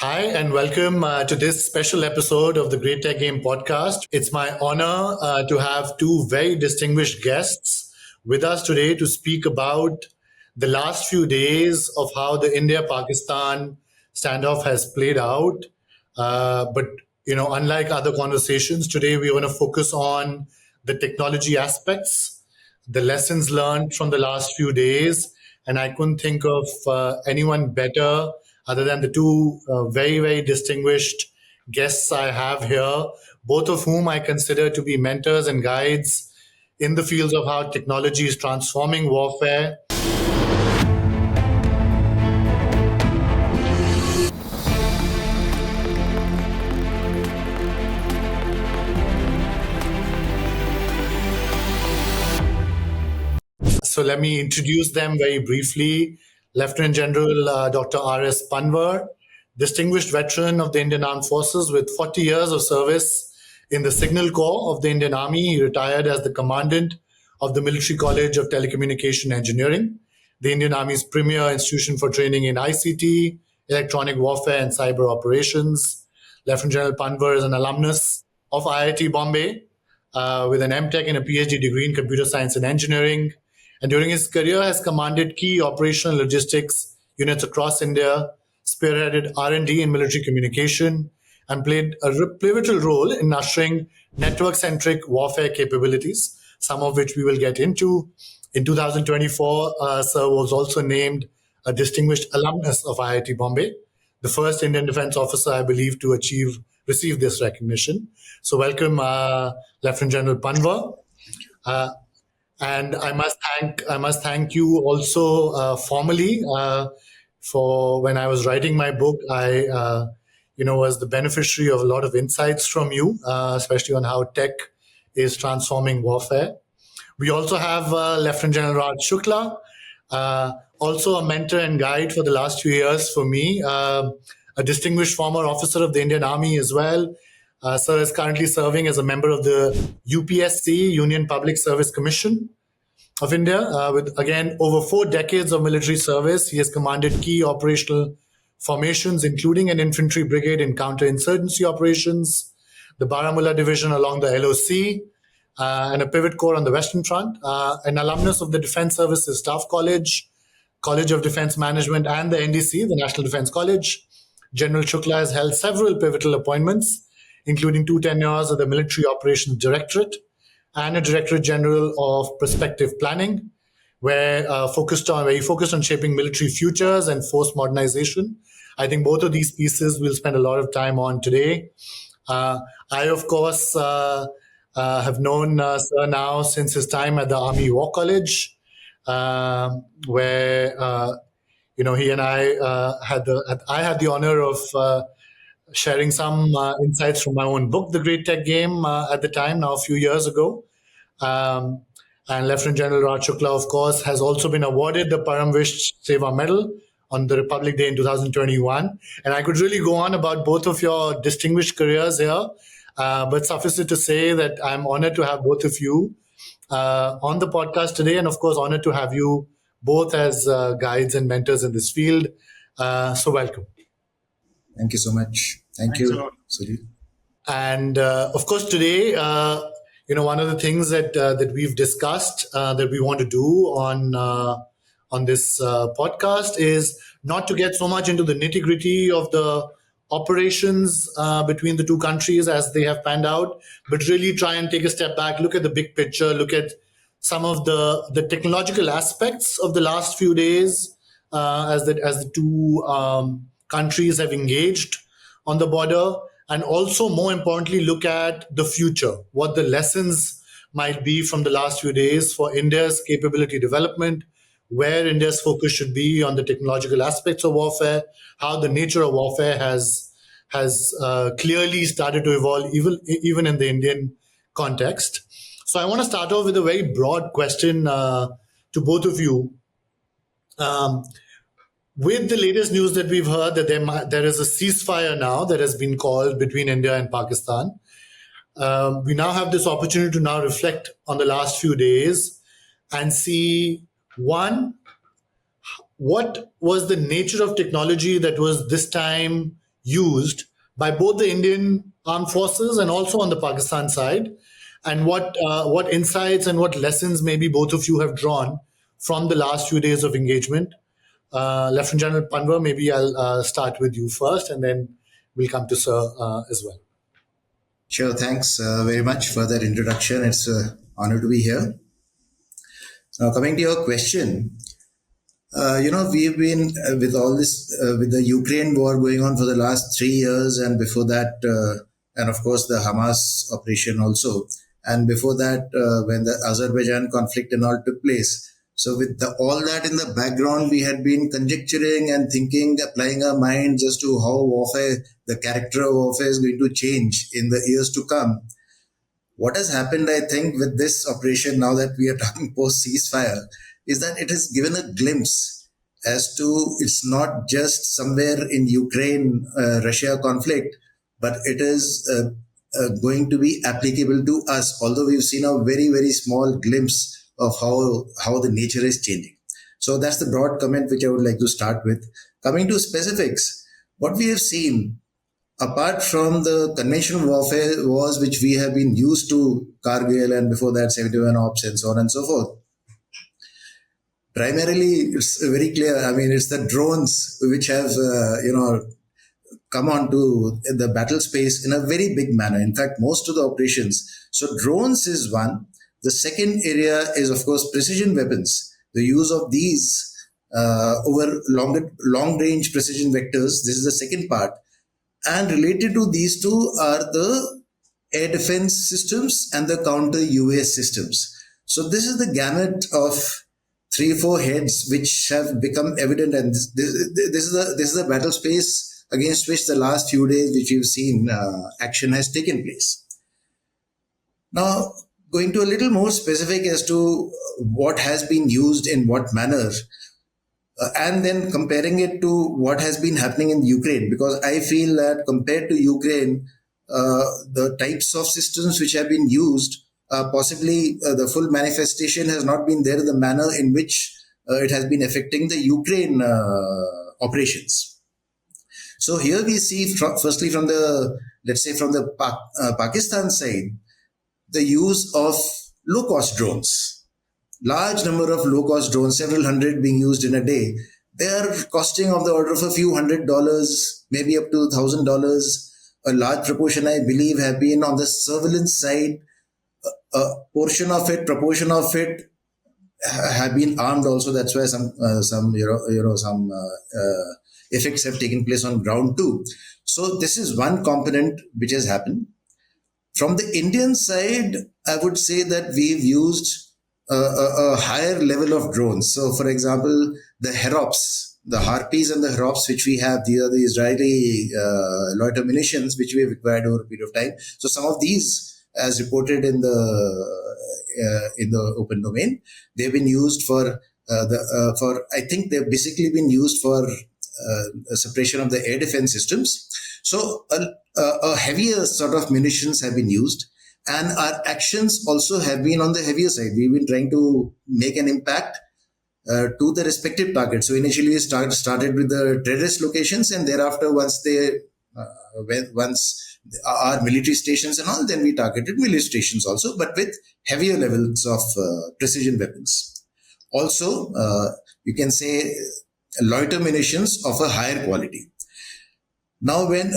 Hi, and welcome to this special episode of the Great Tech Game podcast. It's my honor to have two very distinguished guests with us today to speak about the last few days of how the India Pakistan standoff has played out. But unlike other conversations, today we want to focus on the technology aspects, the lessons learned from the last few days. And I couldn't think of anyone better other than the two very, very distinguished guests I have here, both of whom I consider to be mentors and guides in the fields of how technology is transforming warfare. So let me introduce them very briefly. Lieutenant General Dr. R.S. Panwar, distinguished veteran of the Indian Armed Forces with 40 years of service in the Signal Corps of the Indian Army. He retired as the commandant of the Military College of Telecommunication Engineering, the Indian Army's premier institution for training in ICT, electronic warfare, and cyber operations. Lieutenant General Panwar is an alumnus of IIT Bombay with an MTech and a PhD degree in computer science and engineering. And during his career has commanded key operational logistics units across India, spearheaded R&D in military communication, and played a pivotal role in ushering network-centric warfare capabilities, some of which we will get into. In 2024, Sir was also named a distinguished alumnus of IIT Bombay, the first Indian defense officer, I believe, to receive this recognition. So welcome, Lieutenant General Panwar. And I must thank you also formally for when I was writing my book. I was the beneficiary of a lot of insights from you, especially on how tech is transforming warfare. We also have Lieutenant General Raj Shukla, also a mentor and guide for the last few years for me, a distinguished former officer of the Indian Army as well. Sir is currently serving as a member of the UPSC, Union Public Service Commission of India, with, again, over 4 decades of military service. He has commanded key operational formations, including an infantry brigade in counterinsurgency operations, the Baramulla division along the LOC, and a pivot corps on the Western Front, an alumnus of the Defense Services Staff College, College of Defense Management, and the NDC, the National Defense College. General Shukla has held several pivotal appointments, including 2 tenures of the Military Operations Directorate and a Directorate General of Prospective Planning, where he focused on shaping military futures and force modernization. I think both of these pieces we'll spend a lot of time on today. I, of course, have known Sir now since his time at the Army War College, where he and I had the honor of sharing some insights from my own book, The Great Tech Game, at the time, now a few years ago. And Lieutenant General Raj Shukla, of course, has also been awarded the Param Vish Seva Medal on the Republic Day in 2021. And I could really go on about both of your distinguished careers here, but suffice it to say that I'm honored to have both of you on the podcast today, and of course, honored to have you both as guides and mentors in this field. So welcome. Thank you so much. Thank you, Suri. And of course, today, one of the things that we've discussed that we want to do on this podcast is not to get so much into the nitty gritty of the operations between the two countries as they have panned out, but really try and take a step back, look at the big picture, look at some of the technological aspects of the last few days as the two countries have engaged on the border, and also, more importantly, look at the future, what the lessons might be from the last few days for India's capability development, where India's focus should be on the technological aspects of warfare, how the nature of warfare has clearly started to evolve, even in the Indian context. So I want to start off with a very broad question to both of you. With the latest news that we've heard that there is a ceasefire now that has been called between India and Pakistan, we now have this opportunity to now reflect on the last few days and see, one, what was the nature of technology that was this time used by both the Indian armed forces and also on the Pakistan side, and what insights and what lessons maybe both of you have drawn from the last few days of engagement. Lieutenant General Panwar, maybe I'll start with you first, and then we'll come to Sir as well. Sure, thanks very much for that introduction. It's an honor to be here. Now, coming to your question, we've been with all this, with the Ukraine war going on for the last 3 years, and before that, and of course the Hamas operation also, and before that, when the Azerbaijan conflict and all took place. So with all that in the background, we had been conjecturing and thinking, applying our minds as to how warfare, the character of warfare is going to change in the years to come. What has happened, I think, with this operation, now that we are talking post ceasefire, is that it has given a glimpse as to it's not just somewhere in Ukraine, Russia conflict, but it is going to be applicable to us, although we've seen a very, very small glimpse of how the nature is changing. So that's the broad comment which I would like to start with. Coming to specifics, what we have seen, apart from the conventional warfare wars which we have been used to, Kargil and before that 71 Ops and so on and so forth, primarily it's very clear. I mean, it's the drones which have, come onto the battle space in a very big manner. In fact, most of the operations. So drones is one. The second area is, of course, precision weapons. The use of these over long-range precision vectors. This is the second part. And related to these two are the air defense systems and the counter UAS systems. So this is the gamut of 3-4 heads which have become evident, and this is the battle space against which the last few days which you've seen action has taken place. Now, going to a little more specific as to what has been used in what manner, and then comparing it to what has been happening in Ukraine, because I feel that compared to Ukraine, the types of systems which have been used, possibly the full manifestation has not been there in the manner in which it has been affecting the Ukraine operations. So here we see, firstly from the, let's say from the Pakistan side, the use of low-cost drones. Large number of low-cost drones, several hundred being used in a day. They are costing of the order of a few $100, maybe up to $1,000. A large proportion, I believe, have been on the surveillance side. A proportion of it have been armed also. That's why some effects have taken place on ground too. So this is one component which has happened. From the Indian side, I would say that we've used a higher level of drones. So, for example, the Herops, the Harpies and the Herops, which we have, these are the Israeli loiter munitions, which we have acquired over a period of time. So, some of these, as reported in the open domain, they've been used for I think they've basically been used for suppression of the air defense systems. So, a heavier sort of munitions have been used. And our actions also have been on the heavier side. We've been trying to make an impact to the respective targets. So initially we started with the terrorist locations, and thereafter once our military stations and all, then we targeted military stations also, but with heavier levels of precision weapons. Also, you can say loiter munitions of a higher quality. Now, when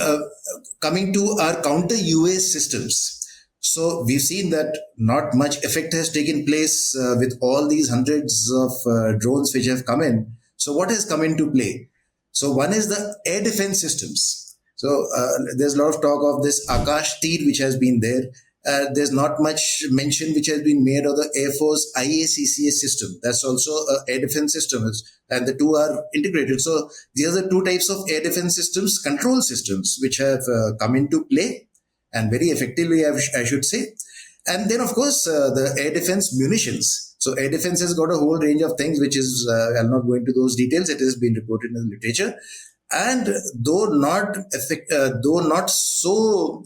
coming to our counter UAS systems, so we've seen that not much effect has taken place with all these hundreds of drones which have come in. So what has come into play? So one is the air defense systems. So there's a lot of talk of this Akash Tir which has been there. There's not much mention which has been made of the Air Force IACCS system. That's also an air defense system, and the two are integrated. So these are the two types of air defense systems, control systems, which have come into play, and very effectively, I should say. And then, of course, the air defense munitions. So air defense has got a whole range of things, which is, I'll not go into those details. It has been reported in the literature. And though not so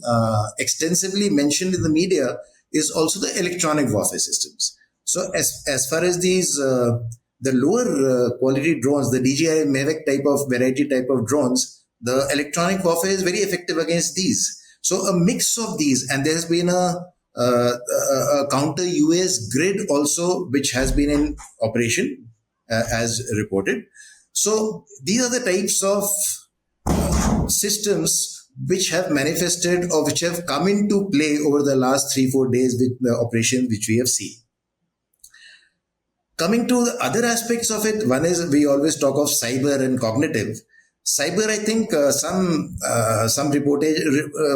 extensively mentioned in the media, is also the electronic warfare systems. So as far as these, the lower quality drones, the DJI Mavic variety type of drones, The electronic warfare is very effective against these. So a mix of these, and there's been a counter US grid also, which has been in operation as reported. So these are the types of systems which have manifested or which have come into play over the last 3 4 days with the operations which we have seen. Coming to the other aspects of it, one is we always talk of cyber and cognitive. Cyber, I think some reportage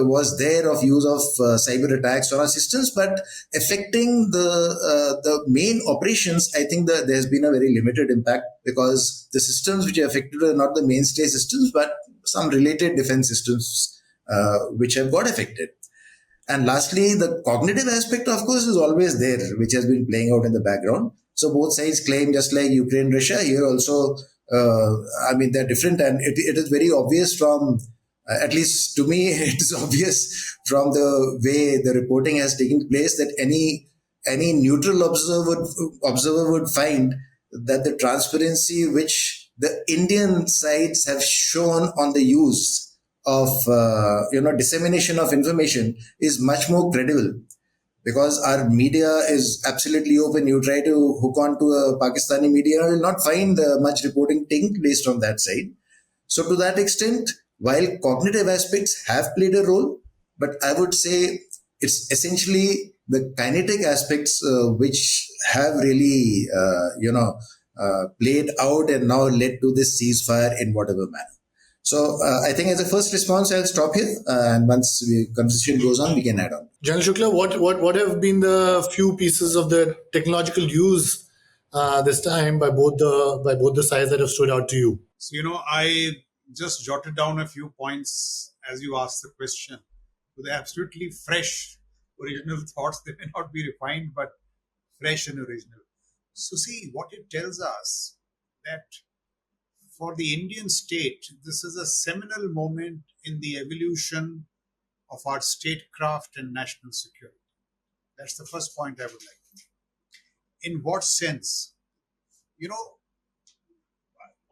was there of use of cyber attacks on our systems, but affecting the main operations, I think that there's been a very limited impact because the systems which are affected are not the mainstay systems, but some related defense systems which have got affected. And lastly, the cognitive aspect, of course, is always there, which has been playing out in the background. So both sides claim, just like Ukraine, Russia, here also, I mean, they're different. And it is very obvious from, at least to me, it is obvious from the way the reporting has taken place that any neutral observer would find that the transparency which the Indian sides have shown on the use of dissemination of information is much more credible because our media is absolutely open. You try to hook on to a Pakistani media, you will not find much reporting taking place from that side. So to that extent, while cognitive aspects have played a role, but I would say it's essentially the kinetic aspects which have really played out and now led to this ceasefire in whatever manner. So I think as a first response, I'll stop here, and once the conversation goes on, we can add on. General Shukla, what have been the few pieces of the technological use this time by both the sides that have stood out to you? So, I just jotted down a few points as you asked the question. So they're absolutely fresh, original thoughts. They may not be refined, but fresh and original. So, see, what it tells us that for the Indian state, this is a seminal moment in the evolution of our statecraft and national security. That's the first point I would like to make. In what sense?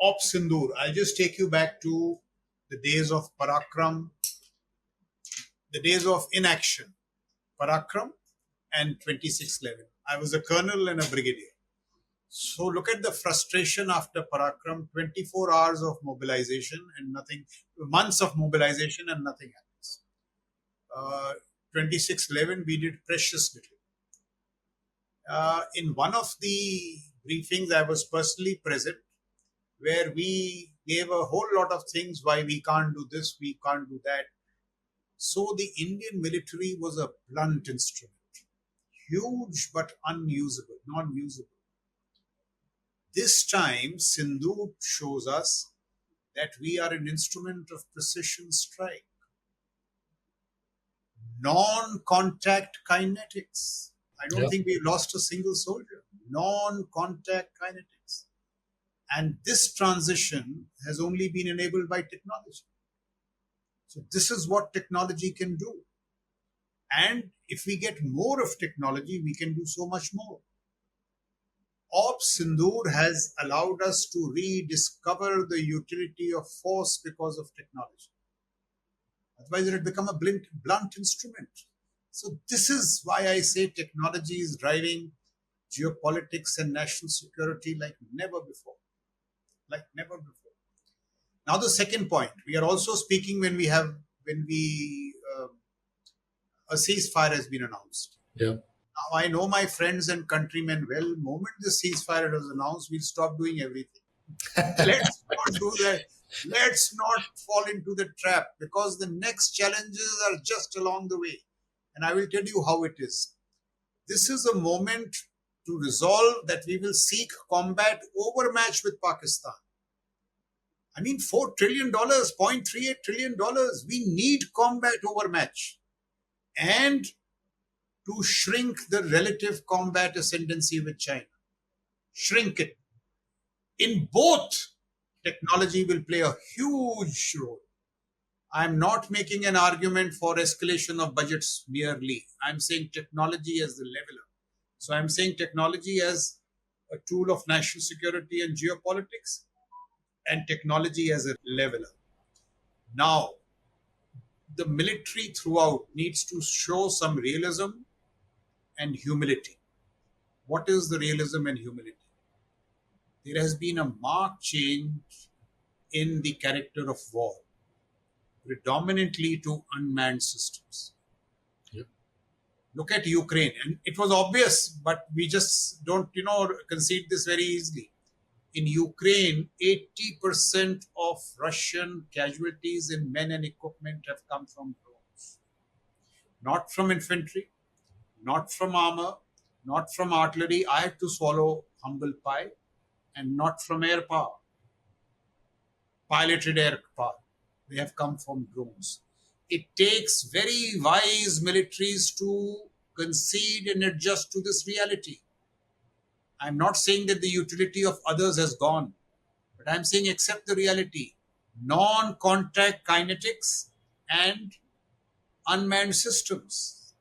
Op Sindoor, I'll just take you back to the days of Parakram, the days of inaction, Parakram and 2611. I was a colonel and a brigadier. So look at the frustration after Parakram, 24 hours of mobilization and nothing, months of mobilization and nothing happens. 2611, we did precious little. In one of the briefings, I was personally present, where we gave a whole lot of things why we can't do this, we can't do that. So the Indian military was a blunt instrument, huge but unusable, non-usable. This time, Sindhu shows us that we are an instrument of precision strike, non-contact kinetics. I don't think we've lost a single soldier. Non-contact kinetics. And this transition has only been enabled by technology. So this is what technology can do. And if we get more of technology, we can do so much more. Op Sindoor has allowed us to rediscover the utility of force because of technology. Otherwise, it had become a blunt instrument. So this is why I say technology is driving geopolitics and national security like never before. Like never before. Now the second point, we are also speaking when a ceasefire has been announced. Yeah. Now I know my friends and countrymen well. Moment the ceasefire was announced, we'll stop doing everything. Let's not do that. Let's not fall into the trap because the next challenges are just along the way. And I will tell you how it is. This is a moment to resolve that we will seek combat overmatch with Pakistan. I mean, $4 trillion, $0.38 trillion. We need combat overmatch and to shrink the relative combat ascendancy with China. Shrink it. In both, technology will play a huge role. I'm not making an argument for escalation of budgets merely. I'm saying technology as the leveler. So I'm saying technology as a tool of national security and geopolitics, and technology as a leveler. Now, the military throughout needs to show some realism and humility. What is the realism and humility? There has been a marked change in the character of war, predominantly to unmanned systems. Yep. Look at Ukraine, and it was obvious, but we just don't, concede this very easily. In Ukraine, 80% of Russian casualties in men and equipment have come from drones, not from infantry, not from armor, not from artillery. I had to swallow humble pie, and not from air power, piloted air power. They have come from drones. It takes very wise militaries to concede and adjust to this reality. I'm not saying that the utility of others has gone, but I'm saying accept the reality. Non contact kinetics and unmanned systems.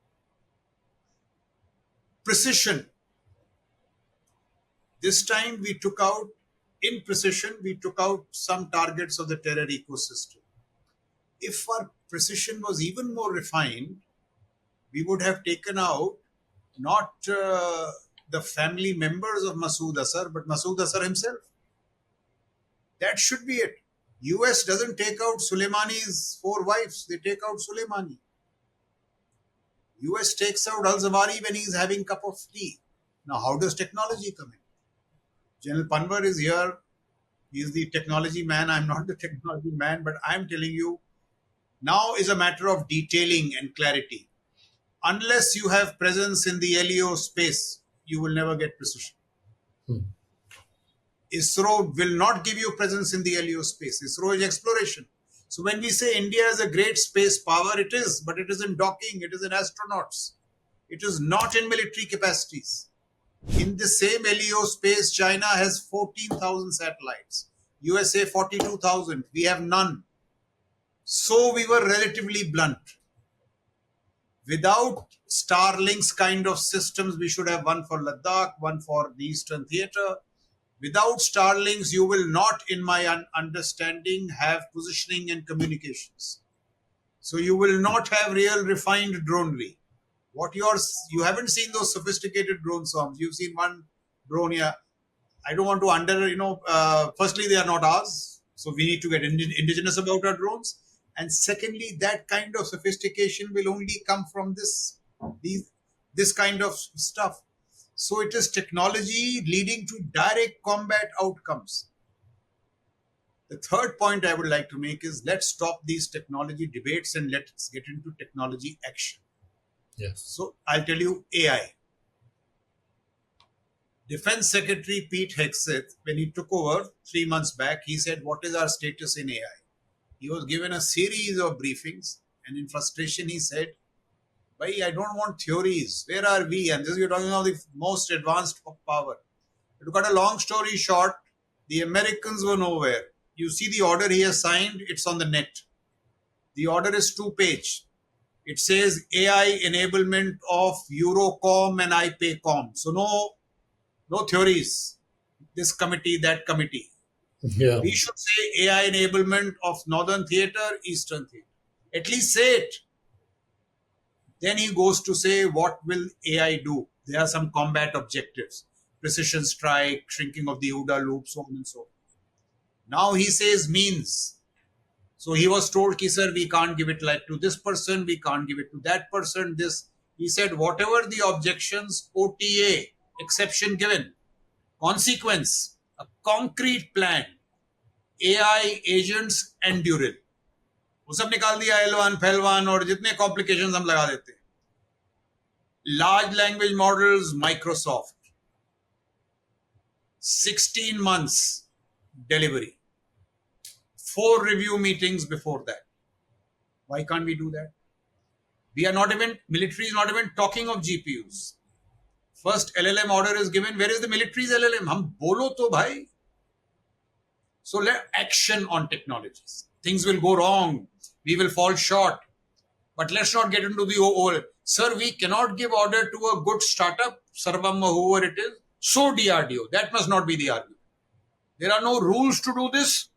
Precision. This time we took out, in precision, we took out some targets of the terror ecosystem. If our precision was even more refined, we would have taken out not the family members of Masood Azhar, but Masood Azhar himself. That should be it. US doesn't take out Soleimani's 4 wives, they take out Soleimani. US takes out Al-Zawahiri when he's having a cup of tea. Now, how does technology come in? General Panwar is here. He's the technology man. I'm not the technology man, but I'm telling you, now is a matter of detailing and clarity. Unless you have presence in the LEO space, you will never get precision. ISRO will not give you presence in the LEO space. ISRO is exploration. So when we say India is a great space power, it is, but it is in docking, it is in astronauts. It is not in military capacities. In the same LEO space, China has 14,000 satellites. USA 42,000. We have none. So we were relatively blunt. Without Starlink's kind of systems, we should have one for Ladakh, one for the Eastern Theater. Without Starlinks, you will not, in my understanding, have positioning and communications. So you will not have real refined dronery. You haven't seen those sophisticated drone swarms. You've seen one drone here. I don't want to firstly, they are not ours. So we need to get indigenous about our drones. And secondly, that kind of sophistication will only come from this kind of stuff. So it is technology leading to direct combat outcomes. The third point I would like to make is let's stop these technology debates and let's get into technology action. Yes. So I'll tell you AI. Defense Secretary Pete Hegseth, when he took over 3 months back, he said, what is our status in AI? He was given a series of briefings, and in frustration, he said, I don't want theories. Where are we? And this you're talking about the most advanced power. To cut a long story short, the Americans were nowhere. You see the order he has signed, it's on the net. The order is 2-page. It says AI enablement of Eurocom and IPACOM. So no theories. This committee, that committee. Yeah. We should say AI enablement of Northern Theater, Eastern Theater. At least say it. Then he goes to say, what will AI do? There are some combat objectives. Precision strike, shrinking of the OODA loop, so on and so on. Now he says means. So he was told, sir, we can't give it like to this person, we can't give it to that person, this. He said, whatever the objections, OTA, exception given, consequence, a concrete plan, AI agents and Dural. वो सब निकाल दिया L1, Fel1 और जितने complications हम लगा देते हैं. Large language models, Microsoft. 16 months delivery. 4 review meetings before that. Why can't we do that? Military is not even talking of GPUs. First LLM order is given. Where is the military's LLM? Hum bolo to bhai. So let action on technologies. Things will go wrong. We will fall short. But let's not get into the over. Sir, we cannot give order to a good startup, Sarvam or whoever it is. So DRDO. That must not be the argument. There are no rules to do this.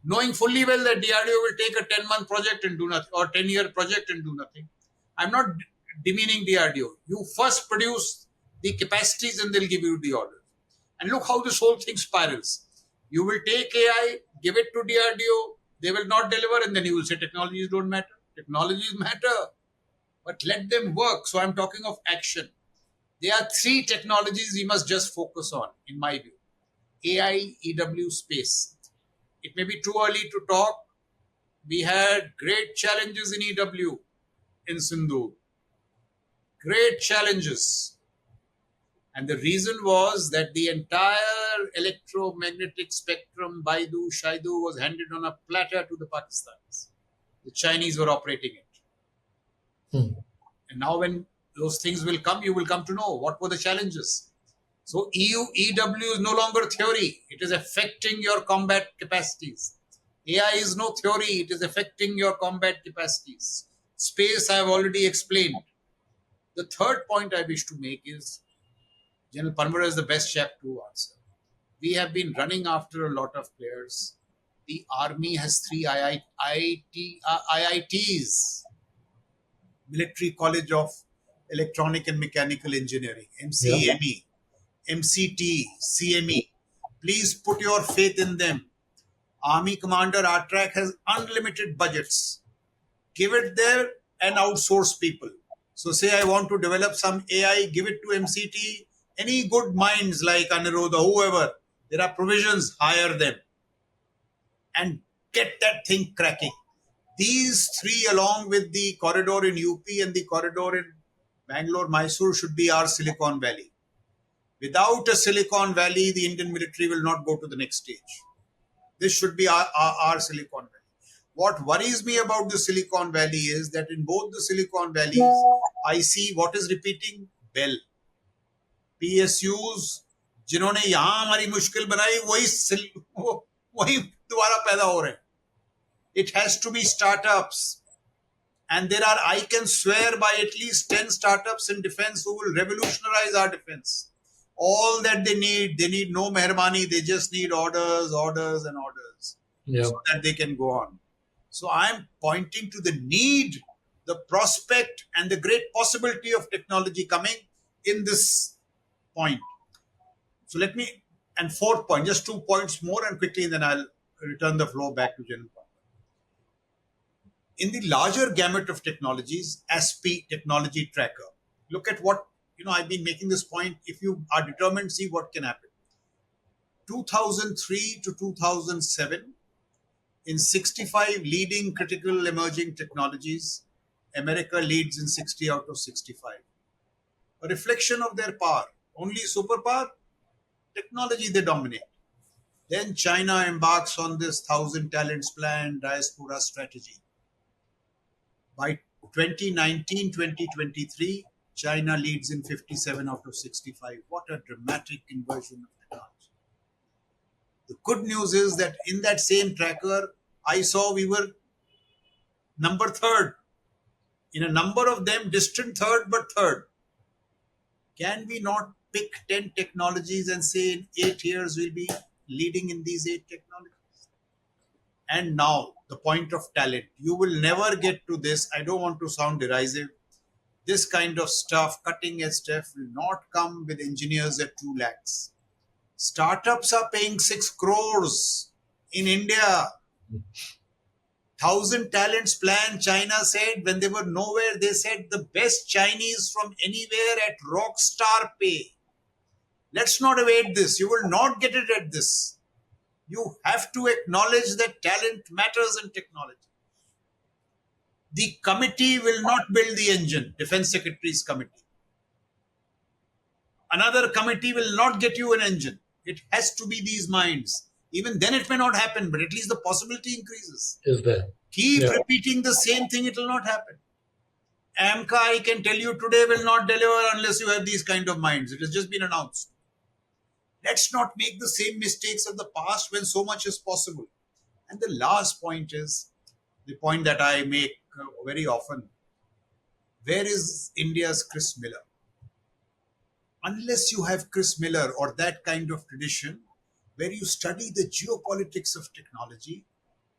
knowing fully well that DRDO will take a 10-month project and do nothing, or 10-year project and do nothing. I'm not demeaning DRDO. You first produce the capacities and they'll give you the orders. And look how this whole thing spirals. You will take AI, give it to DRDO, they will not deliver, and then you will say technologies don't matter. Technologies matter, but let them work. So I'm talking of action. There are three technologies we must just focus on, in my view: AI, EW, space. It may be too early to talk. We had great challenges in EW in Sindhu, great challenges. And the reason was that the entire electromagnetic spectrum, Baidu, Shaidu, was handed on a platter to the Pakistanis. The Chinese were operating it. Hmm. And now, when those things will come, you will come to know what were the challenges. So, EW is no longer theory, it is affecting your combat capacities. AI is no theory, it is affecting your combat capacities. Space, I have already explained. The third point I wish to make is General Panwar is the best chap to answer. We have been running after a lot of players. The army has three IITs, Military College of Electronic and Mechanical Engineering, Yeah. MCME, MCT, CME. Please put your faith in them. Army Commander Artrack has unlimited budgets. Give it there and outsource people. So say I want to develop some AI, give it to MCT. Any good minds like Anirudh or whoever, there are provisions, hire them and get that thing cracking. These three, along with the corridor in UP and the corridor in Bangalore, Mysore, should be our Silicon Valley. Without a Silicon Valley, the Indian military will not go to the next stage. This should be our Silicon Valley. What worries me about the Silicon Valley is that in both the Silicon Valleys, I see what is repeating: Bell, PSUs, जिन्होंने यहाँ हमारी मुश्किल बनाई वही दोबारा पैदा हो रहे हैं. It has to be startups. And there are, I can swear by at least 10 startups in defense who will revolutionize our defense. All that they need no mehrmani, they just need orders, orders, and orders Yeah. so that they can go on. So I'm pointing to the need, the prospect, and the great possibility of technology coming in this point. So let me, and fourth point, just 2 points more and quickly, and then I'll return the floor back to General. In the larger gamut of technologies, ASPI technology tracker. Look at what, I've been making this point. If you are determined, see what can happen. 2003 to 2007, in 65 leading critical emerging technologies, America leads in 60 out of 65. A reflection of their power. Only superpower, technology they dominate. Then China embarks on this 1,000 talents plan, diaspora strategy. By 2019, 2023, China leads in 57 out of 65. What a dramatic inversion of technology. The good news is that in that same tracker, I saw we were number third. In a number of them, distant third, but third. Can we not pick 10 technologies and say in 8 years we'll be leading in these 8 technologies? And now, the point of talent. You will never get to this. I don't want to sound derisive. This kind of stuff, cutting edge stuff, will not come with engineers at 2 lakhs. Startups are paying 6 crores in India. 1,000 talents plan, China said, when they were nowhere, they said the best Chinese from anywhere at rock star pay. Let's not evade this. You will not get it at this. You have to acknowledge that talent matters in technology. The committee will not build the engine, Defense Secretary's committee. Another committee will not get you an engine. It has to be these minds. Even then it may not happen, but at least the possibility increases. Is there? Keep Yeah. repeating the same thing, it will not happen. AMCA, I can tell you today, will not deliver unless you have these kind of minds. It has just been announced. Let's not make the same mistakes of the past when so much is possible. And the last point is the point that I make very often. Where is India's Chris Miller? Unless you have Chris Miller or that kind of tradition where you study the geopolitics of technology,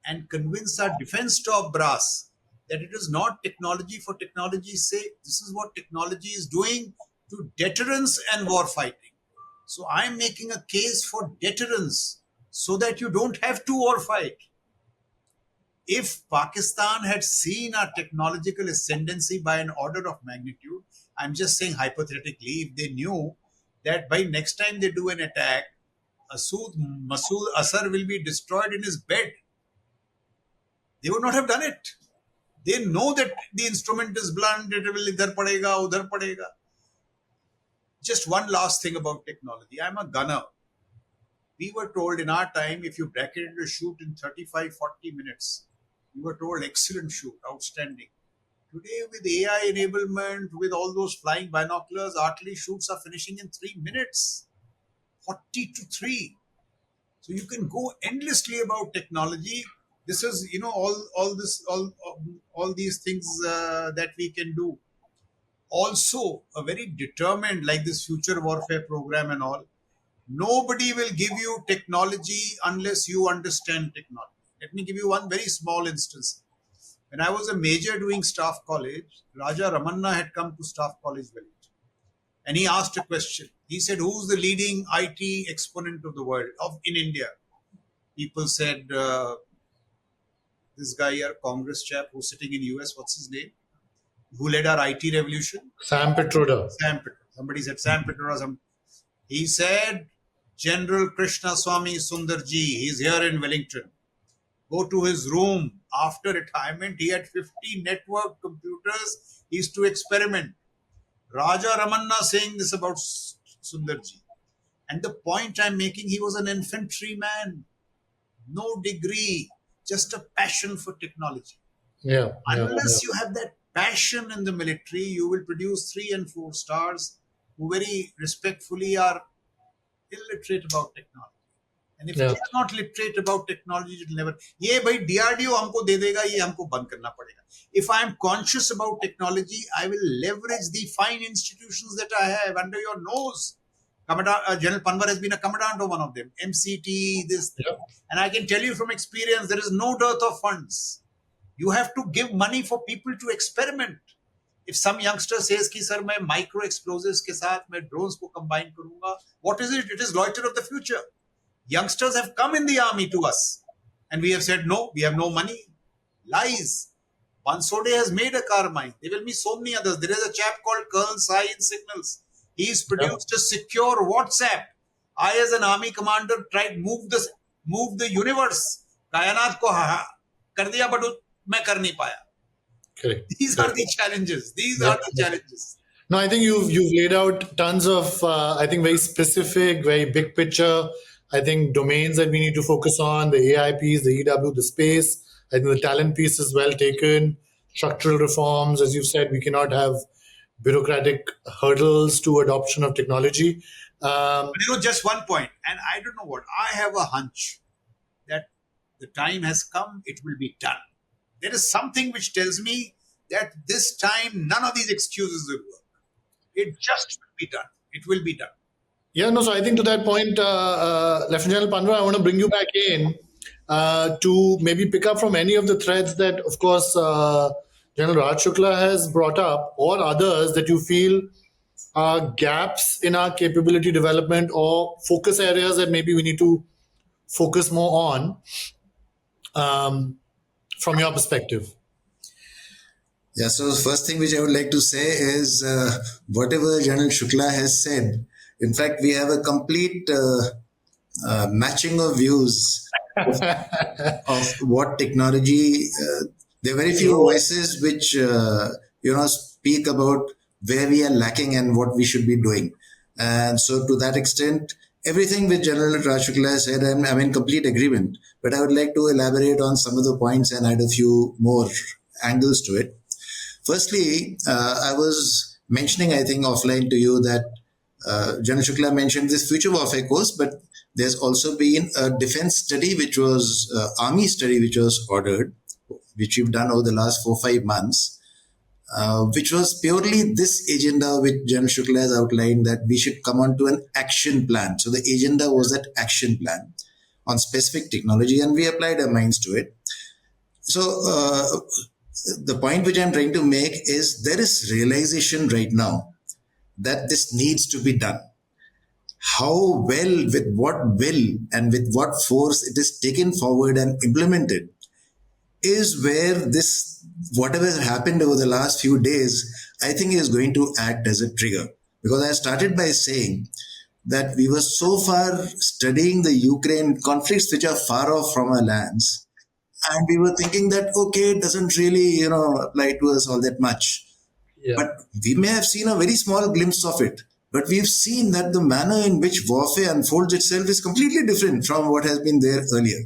and convince our defense top brass that it is not technology for technology's sake. This is what technology is doing to deterrence and war fighting. So I'm making a case for deterrence so that you don't have to war fight. If Pakistan had seen our technological ascendancy by an order of magnitude, I'm just saying hypothetically, if they knew that by next time they do an attack, Masood Asar will be destroyed in his bed, they would not have done it. They know that the instrument is blunt, it will idhar padega, udhar padega. Just one last thing about technology. I'm a gunner. We were told in our time, if you bracketed a shoot in 35, 40 minutes, we were told excellent shoot, outstanding. Today, with AI enablement, with all those flying binoculars, artillery shoots are finishing in 3 minutes, 40 to 3. So you can go endlessly about technology. This is, all these things that we can do. Also, a very determined, like this future warfare program and all. Nobody will give you technology unless you understand technology. Let me give you one very small instance. When I was a major doing staff college, Raja Ramanna had come to staff college Wellington, and he asked a question. He said, "Who's the leading IT exponent of the world in India?" People said, "This guy here, Congress chap who's sitting in US. What's his name? Who led our IT revolution?" Sam Petroda. Sam Petroda. Somebody said Sam Petroda. He said, "General Krishna Swami Sundarji. He's here in Wellington. Go to his room. After retirement, he had 50 network computers. He used to experiment." Raja Ramanna saying this about Sundarji. And the point I'm making, he was an infantry man, no degree, just a passion for technology. Yeah, yeah, yeah. Unless you have that passion in the military, you will produce 3 and 4 stars who very respectfully are illiterate about technology. And if they Yeah. are not literate about technology, it will never. ये भाई DRDO हमको दे देगा, ये हमको बंद करना पड़ेगा. If I am conscious about technology, I will leverage the fine institutions that I have under your nose. General Panwar has been a commandant of one of them. MCT, this, Yeah. and I can tell you from experience, there is no dearth of funds. You have to give money for people to experiment. If some youngster says कि sir मैं micro explosives के साथ मैं drones को combine करूँगा, what is it? It is loiter of the future. Youngsters have come in the army to us, and we have said no, we have no money. Lies. Bansode has made a Carmine. There will be so many others. There is a chap called Colonel Sai in Signals. He's Yeah. produced a secure WhatsApp. I, as an army commander, tried move the universe. कायनात को कर दिया, but मैं कर नहीं पाया. Correct. These are the challenges. These Yeah. are the challenges. No, I think you've laid out tons of I think very specific, very big picture. I think domains that we need to focus on, the AI piece, the EW, the space. I think the talent piece is well taken. Structural reforms, as you've said, we cannot have bureaucratic hurdles to adoption of technology. But just one point, and I don't know what, I have a hunch that the time has come, it will be done. There is something which tells me that this time none of these excuses will work. It just will be done. It will be done. Yeah, no, so I think to that point, Lieutenant General Panwar, I want to bring you back in to maybe pick up from any of the threads that, of course, General Raj Shukla has brought up, or others that you feel are gaps in our capability development or focus areas that maybe we need to focus more on from your perspective. Yeah, so the first thing which I would like to say is whatever General Shukla has said, in fact, we have a complete matching of views of what technology. There are very few voices which speak about where we are lacking and what we should be doing. And so, to that extent, everything which General Raj Shukla said, I'm in complete agreement. But I would like to elaborate on some of the points and add a few more angles to it. Firstly, I was mentioning, I think, offline to you that General Shukla mentioned this future warfare course, but there's also been a defense study, which was army study, which was ordered, which we've done over the last 4-5 months, which was purely this agenda which General Shukla has outlined, that we should come on to an action plan. So the agenda was that action plan on specific technology, and we applied our minds to it. So the point which I'm trying to make is there is realization right now that this needs to be done. How well, with what will, and with what force it is taken forward and implemented is where this, whatever has happened over the last few days, I think is going to act as a trigger. Because I started by saying that we were so far studying the Ukraine conflicts which are far off from our lands, and we were thinking that okay, it doesn't really apply to us all that much. Yeah. But we may have seen a very small glimpse of it. But we've seen that the manner in which warfare unfolds itself is completely different from what has been there earlier.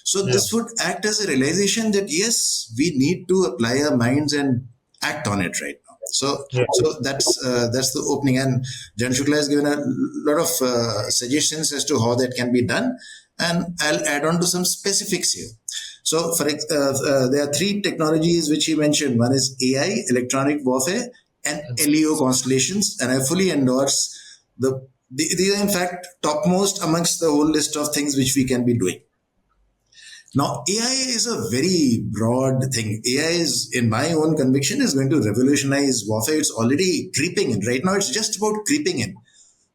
So Yeah. this would act as a realization that yes, we need to apply our minds and act on it right now. So, Yeah. that's the opening, and Jan Shukla has given a lot of suggestions as to how that can be done, and I'll add on to some specifics here. So, there are three technologies which he mentioned. One is AI, electronic warfare, and LEO constellations, and I fully endorse these are in fact topmost amongst the whole list of things which we can be doing. Now, AI is a very broad thing. AI is, in my own conviction, is going to revolutionize warfare. It's already creeping in. Right now, it's just about creeping in.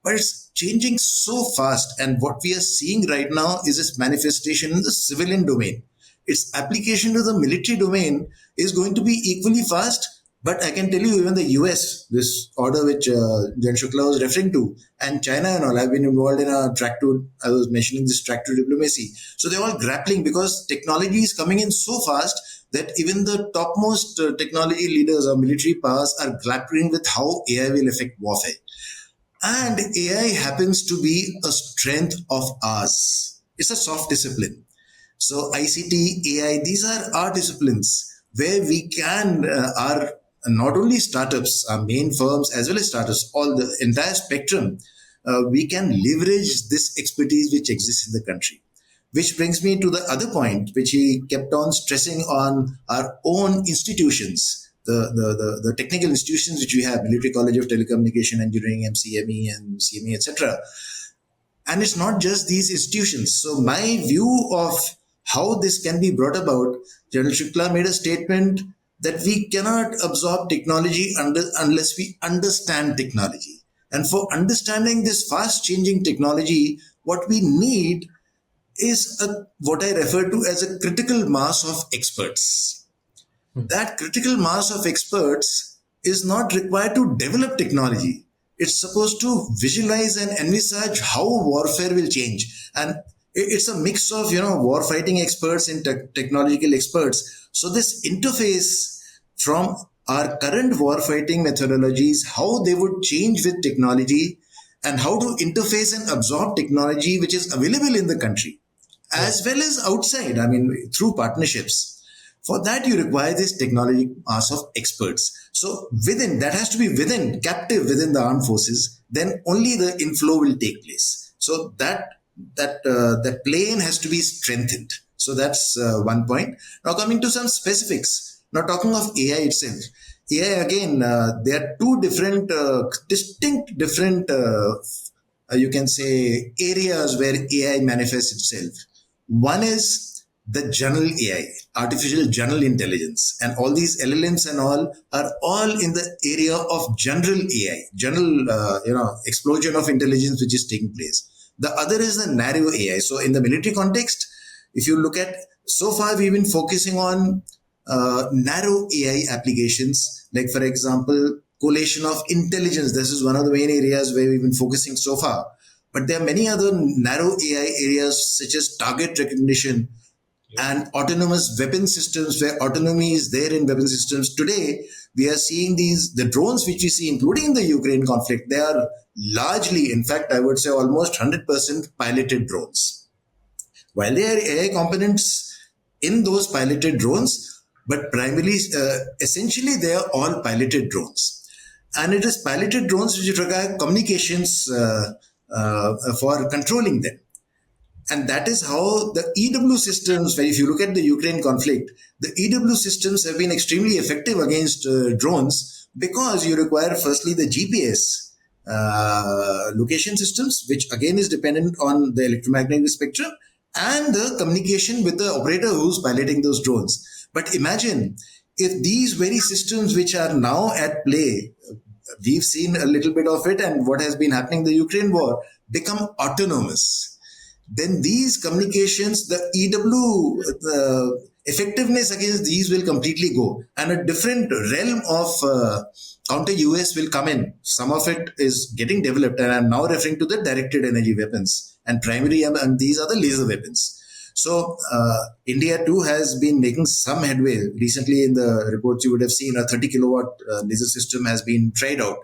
But it's changing so fast. And what we are seeing right now is its manifestation in the civilian domain. Its application to the military domain is going to be equally fast. But I can tell you, even the US, this order which Jan Shukla was referring to, and China and all, I've been involved in a track to, I was mentioning this track to diplomacy. So they're all grappling because technology is coming in so fast that even the topmost technology leaders or military powers are grappling with how AI will affect warfare. And AI happens to be a strength of ours. It's a soft discipline. So ICT, AI, these are our disciplines where we can, are not only startups, our main firms as well as startups, all the entire spectrum, we can leverage this expertise which exists in the country. Which brings me to the other point, which he kept on stressing on our own institutions, the technical institutions which we have, Military College of Telecommunication Engineering, MCME and CME, etc. And it's not just these institutions. So my view of how this can be brought about, General Shukla made a statement that we cannot absorb technology unless we understand technology. And for understanding this fast changing technology, what we need is what I refer to as a critical mass of experts. That critical mass of experts is not required to develop technology. It's supposed to visualize and envisage how warfare will change. And it's a mix of, warfighting experts and technological experts. So this interface from our current warfighting methodologies, how they would change with technology, and how to interface and absorb technology which is available in the country, as well as outside, I mean, through partnerships. For that, you require this technology mass of experts. So within, that has to be within, captive within the armed forces, then only the inflow will take place. So that plane has to be strengthened. So that's one point. Now coming to some specifics. Now talking of AI itself. AI again, there are two different, distinct different, you can say, areas where AI manifests itself. One is the general AI, artificial general intelligence, and all these LLMs and all are all in the area of general AI, general explosion of intelligence which is taking place. The other is the narrow AI. So in the military context, if you look at, so far we've been focusing on narrow AI applications, like for example, collation of intelligence. This is one of the main areas where we've been focusing so far. But there are many other narrow AI areas such as target recognition and autonomous weapon systems, where autonomy is there in weapon systems. Today, we are seeing the drones which we see, including in the Ukraine conflict, they are largely, in fact, I would say almost 100% piloted drones. While there are AI components in those piloted drones, but primarily, essentially, they are all piloted drones. And it is piloted drones which require communications for controlling them. And that is how the EW systems, if you look at the Ukraine conflict, the EW systems have been extremely effective against drones, because you require firstly the GPS location systems, which again is dependent on the electromagnetic spectrum, and the communication with the operator who's piloting those drones. But imagine if these very systems which are now at play, we've seen a little bit of it, and what has been happening in the Ukraine war, become autonomous, then these communications, the EW, the effectiveness against these will completely go, and a different realm of counter US will come in. Some of it is getting developed, and I'm now referring to the directed energy weapons and primary, and these are the laser weapons. So India too has been making some headway. Recently, in the reports you would have seen, a 30 kilowatt laser system has been tried out.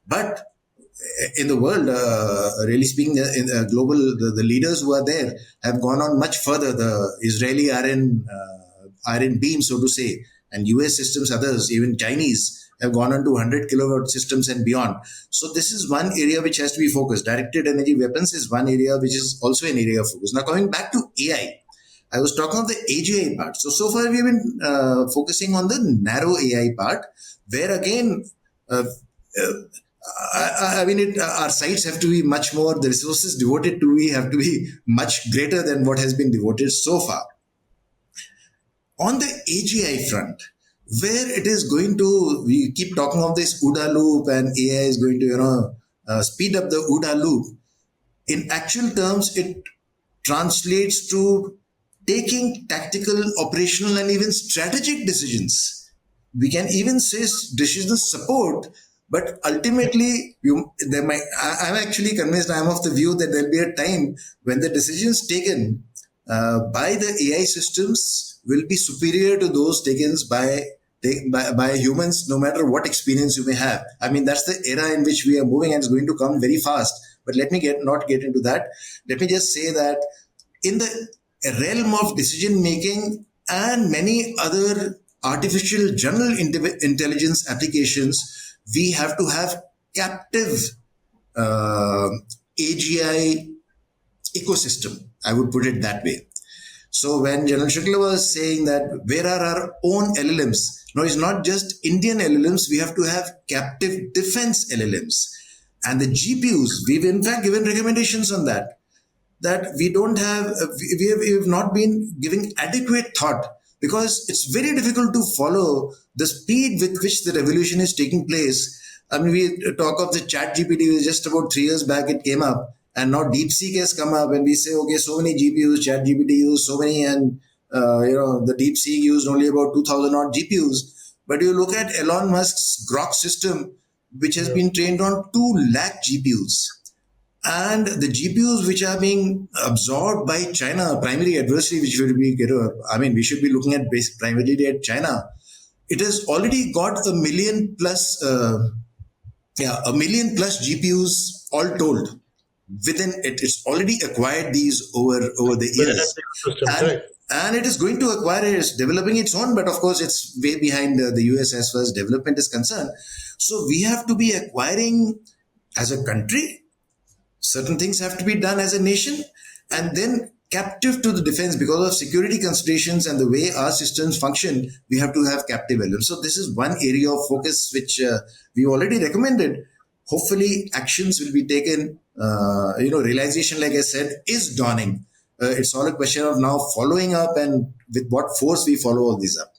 But in the world, really speaking, in global, the leaders who are there have gone on much further. The Israeli iron beam, so to say, and US systems, others, even Chinese, have gone on to 100 kilowatt systems and beyond. So this is one area which has to be focused. Directed energy weapons is one area which is also an area of focus. Now coming back to AI, I was talking of the AGI part. So far we've been focusing on the narrow AI part, where again, uh, uh, I mean, our sites have to be much more, the resources devoted to we have to be much greater than what has been devoted so far. On the AGI front, where it is going to, we keep talking of this OODA loop, and AI is going to, speed up the OODA loop. In actual terms, it translates to taking tactical, operational, and even strategic decisions. We can even say decision support, but ultimately, I'm actually convinced, I'm of the view that there'll be a time when the decisions taken by the AI systems will be superior to those taken by humans, no matter what experience you may have. I mean, that's the era in which we are moving, and it's going to come very fast. But let me not get into that. Let me just say that in the realm of decision making and many other artificial general intelligence applications, we have to have captive uh, AGI ecosystem. I would put it that way. So when General Shukla was saying that where are our own LLMs, no, it's not just Indian LLMs. We have to have captive defense LLMs, and the GPUs. We've in fact given recommendations on that. That we don't have, we have not been giving adequate thought, because it's very difficult to follow the speed with which the revolution is taking place. I mean, we talk of the chat GPT, just about 3 years back it came up, and now DeepSeek has come up, and we say, okay, so many GPUs, chat GPT used so many, and the DeepSeek used only about 2000 odd GPUs. But you look at Elon Musk's Grok system, which has been trained on 2 lakh GPUs, and the GPUs which are being absorbed by China, primary adversary, which will be, we should be looking at primarily at China. It has already got a million plus, a million plus GPUs all told. Within it, it's already acquired these over the Within years, its ecosystem, and correct. and it is going to acquire it. It's developing its own, but of course, it's way behind the US as far as development is concerned. So we have to be acquiring as a country. Certain things have to be done as a nation, and then captive to the defense, because of security considerations and the way our systems function, we have to have captive elements. So this is one area of focus which we already recommended. Hopefully actions will be taken. Realization, like I said, is dawning. It's all a question of now following up, and with what force we follow all these up.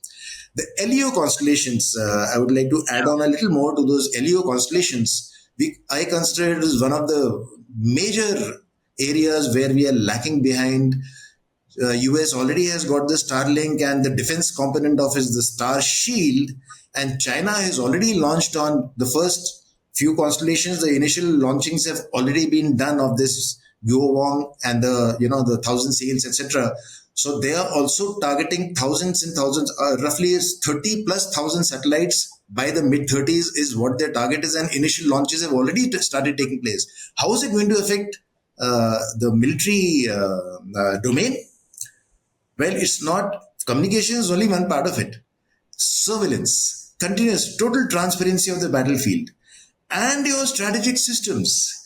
The LEO constellations, I would like to add on a little more to those LEO constellations. I consider it as one of the major areas where we are lacking behind. US already has got the Starlink, and the defense component of is the Star Shield, and China has already launched on the first few constellations. The initial launchings have already been done of this Guowang and the Thousand Sails, etc. So they are also targeting thousands and thousands, roughly is 30 plus thousand satellites by the mid 30s is what their target is, and initial launches have already started taking place. How is it going to affect the military domain? Well, it's not, communication is only one part of it. Surveillance, continuous, total transparency of the battlefield, and your strategic systems.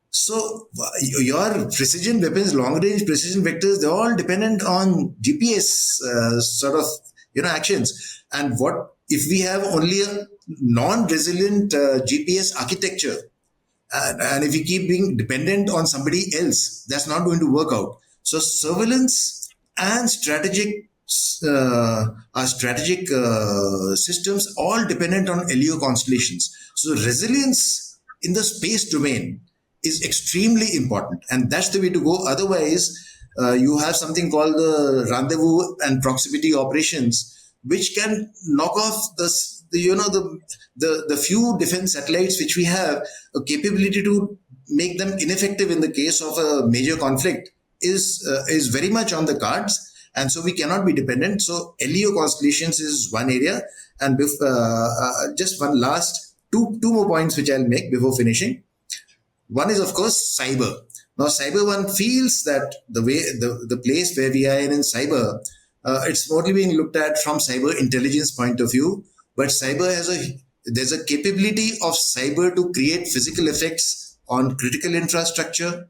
So your precision weapons, long range precision vectors, they're all dependent on GPS actions. And what if we have only a non-resilient GPS architecture? And if we keep being dependent on somebody else, that's not going to work out. So surveillance and strategic our strategic systems all dependent on LEO constellations. So resilience in the space domain is extremely important, and that's the way to go. Otherwise, you have something called the rendezvous and proximity operations, which can knock off the few defense satellites which we have a capability to make them ineffective in the case of a major conflict is very much on the cards, and so we cannot be dependent. So LEO constellations is one area, and just one last two more points which I'll make before finishing. One is, of course, cyber. Now, cyber one feels that the place where we are in cyber, it's mostly being looked at from cyber intelligence point of view. But cyber there's a capability of cyber to create physical effects on critical infrastructure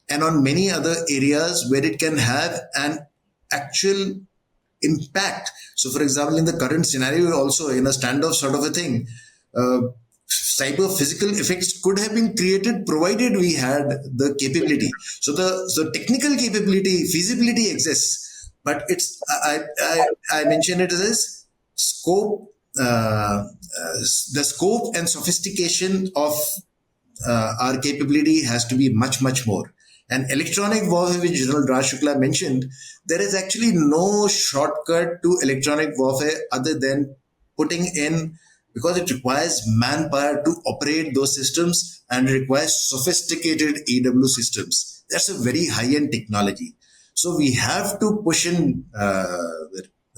and on many other areas where it can have an actual impact. So, for example, in the current scenario, also in a standoff sort of a thing, uh, cyber physical effects could have been created provided we had the capability. So the technical capability, feasibility exists, but I mentioned it as scope, the scope and sophistication of our capability has to be much more. And electronic warfare, which General Raj Shukla mentioned, there is actually no shortcut to electronic warfare other than putting in, because it requires manpower to operate those systems and requires sophisticated EW systems. That's a very high-end technology. So we have to push in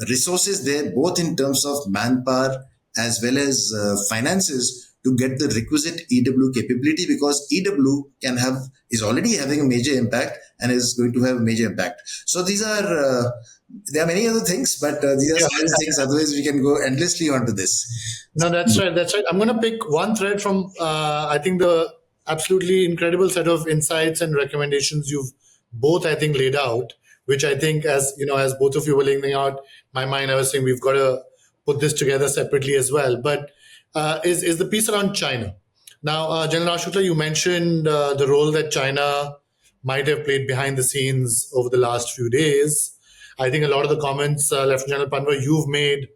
resources there, both in terms of manpower as well as finances, to get the requisite EW capability, because EW is already having a major impact and is going to have a major impact. So there are many other things, but these are Yeah. some of the things. Otherwise, we can go endlessly onto this. No, that's right. That's right. I'm going to pick one thread from, I think, the absolutely incredible set of insights and recommendations you've both, I think, laid out, which I think, as you know, as both of you were laying out, my mind, I was saying we've got to put this together separately as well. But is the piece around China. Now, General Ashokla, you mentioned the role that China might have played behind the scenes over the last few days. I think a lot of the comments, Lieutenant General Panwar, you've made,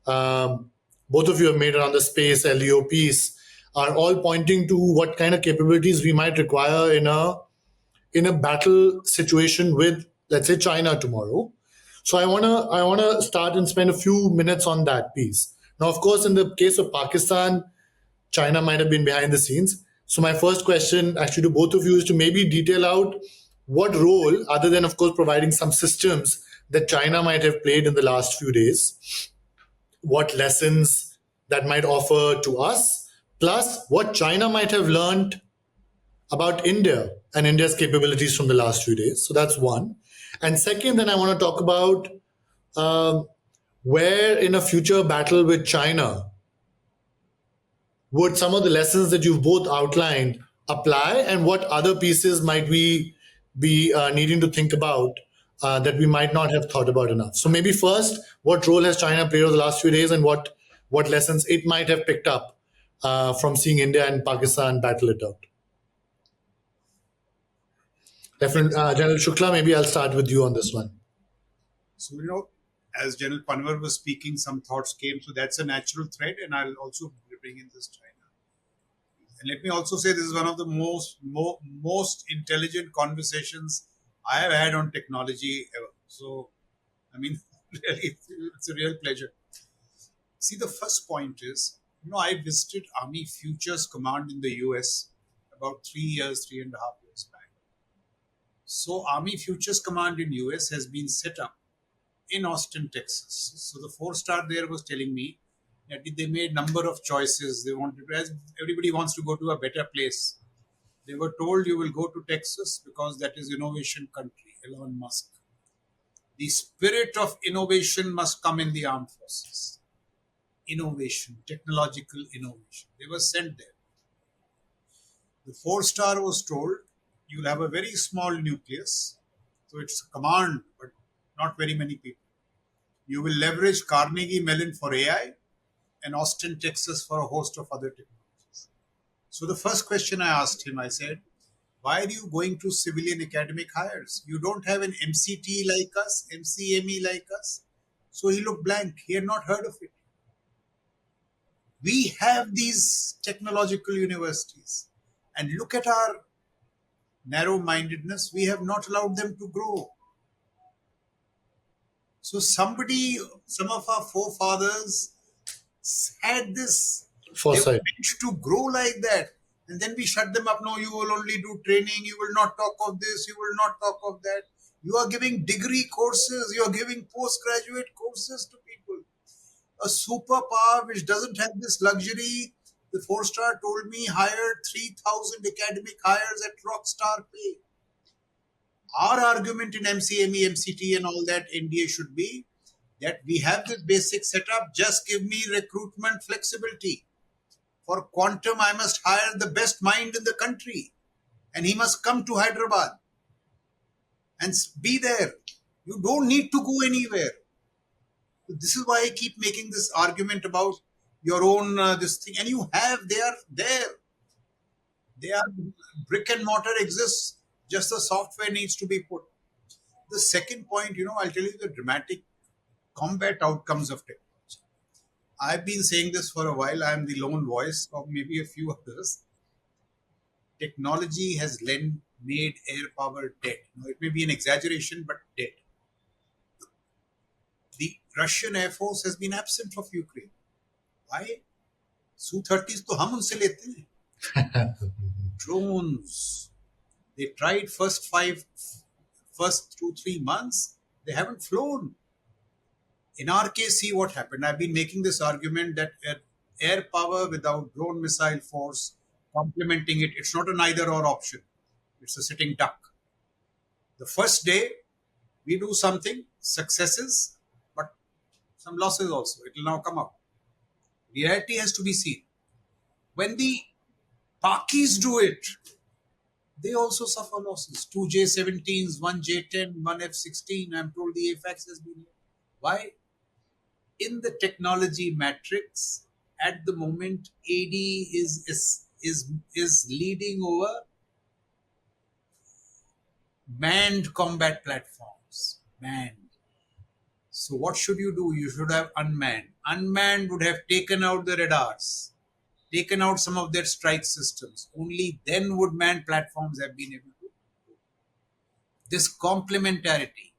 both of you have made around the space LEO piece, are all pointing to what kind of capabilities we might require in a battle situation with, let's say, China tomorrow. So I wanna start and spend a few minutes on that piece. Now, of course, in the case of Pakistan, China might have been behind the scenes. So my first question, actually, to both of you is to maybe detail out what role, other than of course providing some systems, that China might have played in the last few days, what lessons that might offer to us, plus what China might have learned about India and India's capabilities from the last few days. So that's one. And second, then I want to talk about where in a future battle with China would some of the lessons that you've both outlined apply, and what other pieces might we be needing to think about that we might not have thought about enough. So maybe first, what role has China played over the last few days, and what lessons it might have picked up from seeing India and Pakistan battle it out. General Shukla, maybe I'll start with you on this one. So, as General Panwar was speaking, some thoughts came. So that's a natural thread, and I'll also bring in this China. And let me also say this is one of the most intelligent conversations I have had on technology ever. So, I mean, really, it's a real pleasure. See, the first point is, I visited Army Futures Command in the US about 3.5 years back. So, Army Futures Command in US has been set up in Austin, Texas. So the four-star there was telling me that they made number of choices. They wanted, as everybody wants to go to a better place. They were told you will go to Texas because that is innovation country, Elon Musk. The spirit of innovation must come in the armed forces. Innovation, technological innovation. They were sent there. The four-star was told you'll have a very small nucleus. So it's a command, but not very many people. You will leverage Carnegie Mellon for AI and Austin, Texas for a host of other technologies. So the first question I asked him, I said, why are you going to civilian academic hires? You don't have an MCT like us, MCME like us. So he looked blank. He had not heard of it. We have these technological universities, and look at our narrow mindedness. We have not allowed them to grow. So, some of our forefathers had this, they were Foresight. meant to grow like that. And then we shut them up. No, you will only do training. You will not talk of this. You will not talk of that. You are giving degree courses. You are giving postgraduate courses to people. A superpower which doesn't have this luxury. The four-star told me hired 3,000 academic hires at rock star pay. Our argument in MCME, MCT, and all that NDA should be that we have this basic setup. Just give me recruitment flexibility. For quantum, I must hire the best mind in the country, and he must come to Hyderabad and be there. You don't need to go anywhere. This is why I keep making this argument about your own this thing, and you have they are there. They are brick and mortar exists. Just the software needs to be put. The second point, I'll tell you the dramatic combat outcomes of technology. I've been saying this for a while. I'm the lone voice of maybe a few others. Technology has made air power dead. It may be an exaggeration, but dead. The Russian Air Force has been absent of Ukraine. Why? Su-30s तो हम उनसे लेते हैं. Drones. They tried first 2-3 months. They haven't flown. In our case, see what happened. I've been making this argument that air power without drone missile force complementing it, it's not an either or option. It's a sitting duck. The first day, we do something, successes, but some losses also. It will now come up. Reality has to be seen. When the Pakis do it, they also suffer losses. 2J-17s, 1J-10, 1F-16. I'm told the AFAX has been here. Why? In the technology matrix, at the moment, AD is leading over manned combat platforms. Manned. So what should you do? You should have unmanned. Unmanned would have taken out the radars, taken out some of their strike systems. Only then would manned platforms have been able to. This complementarity.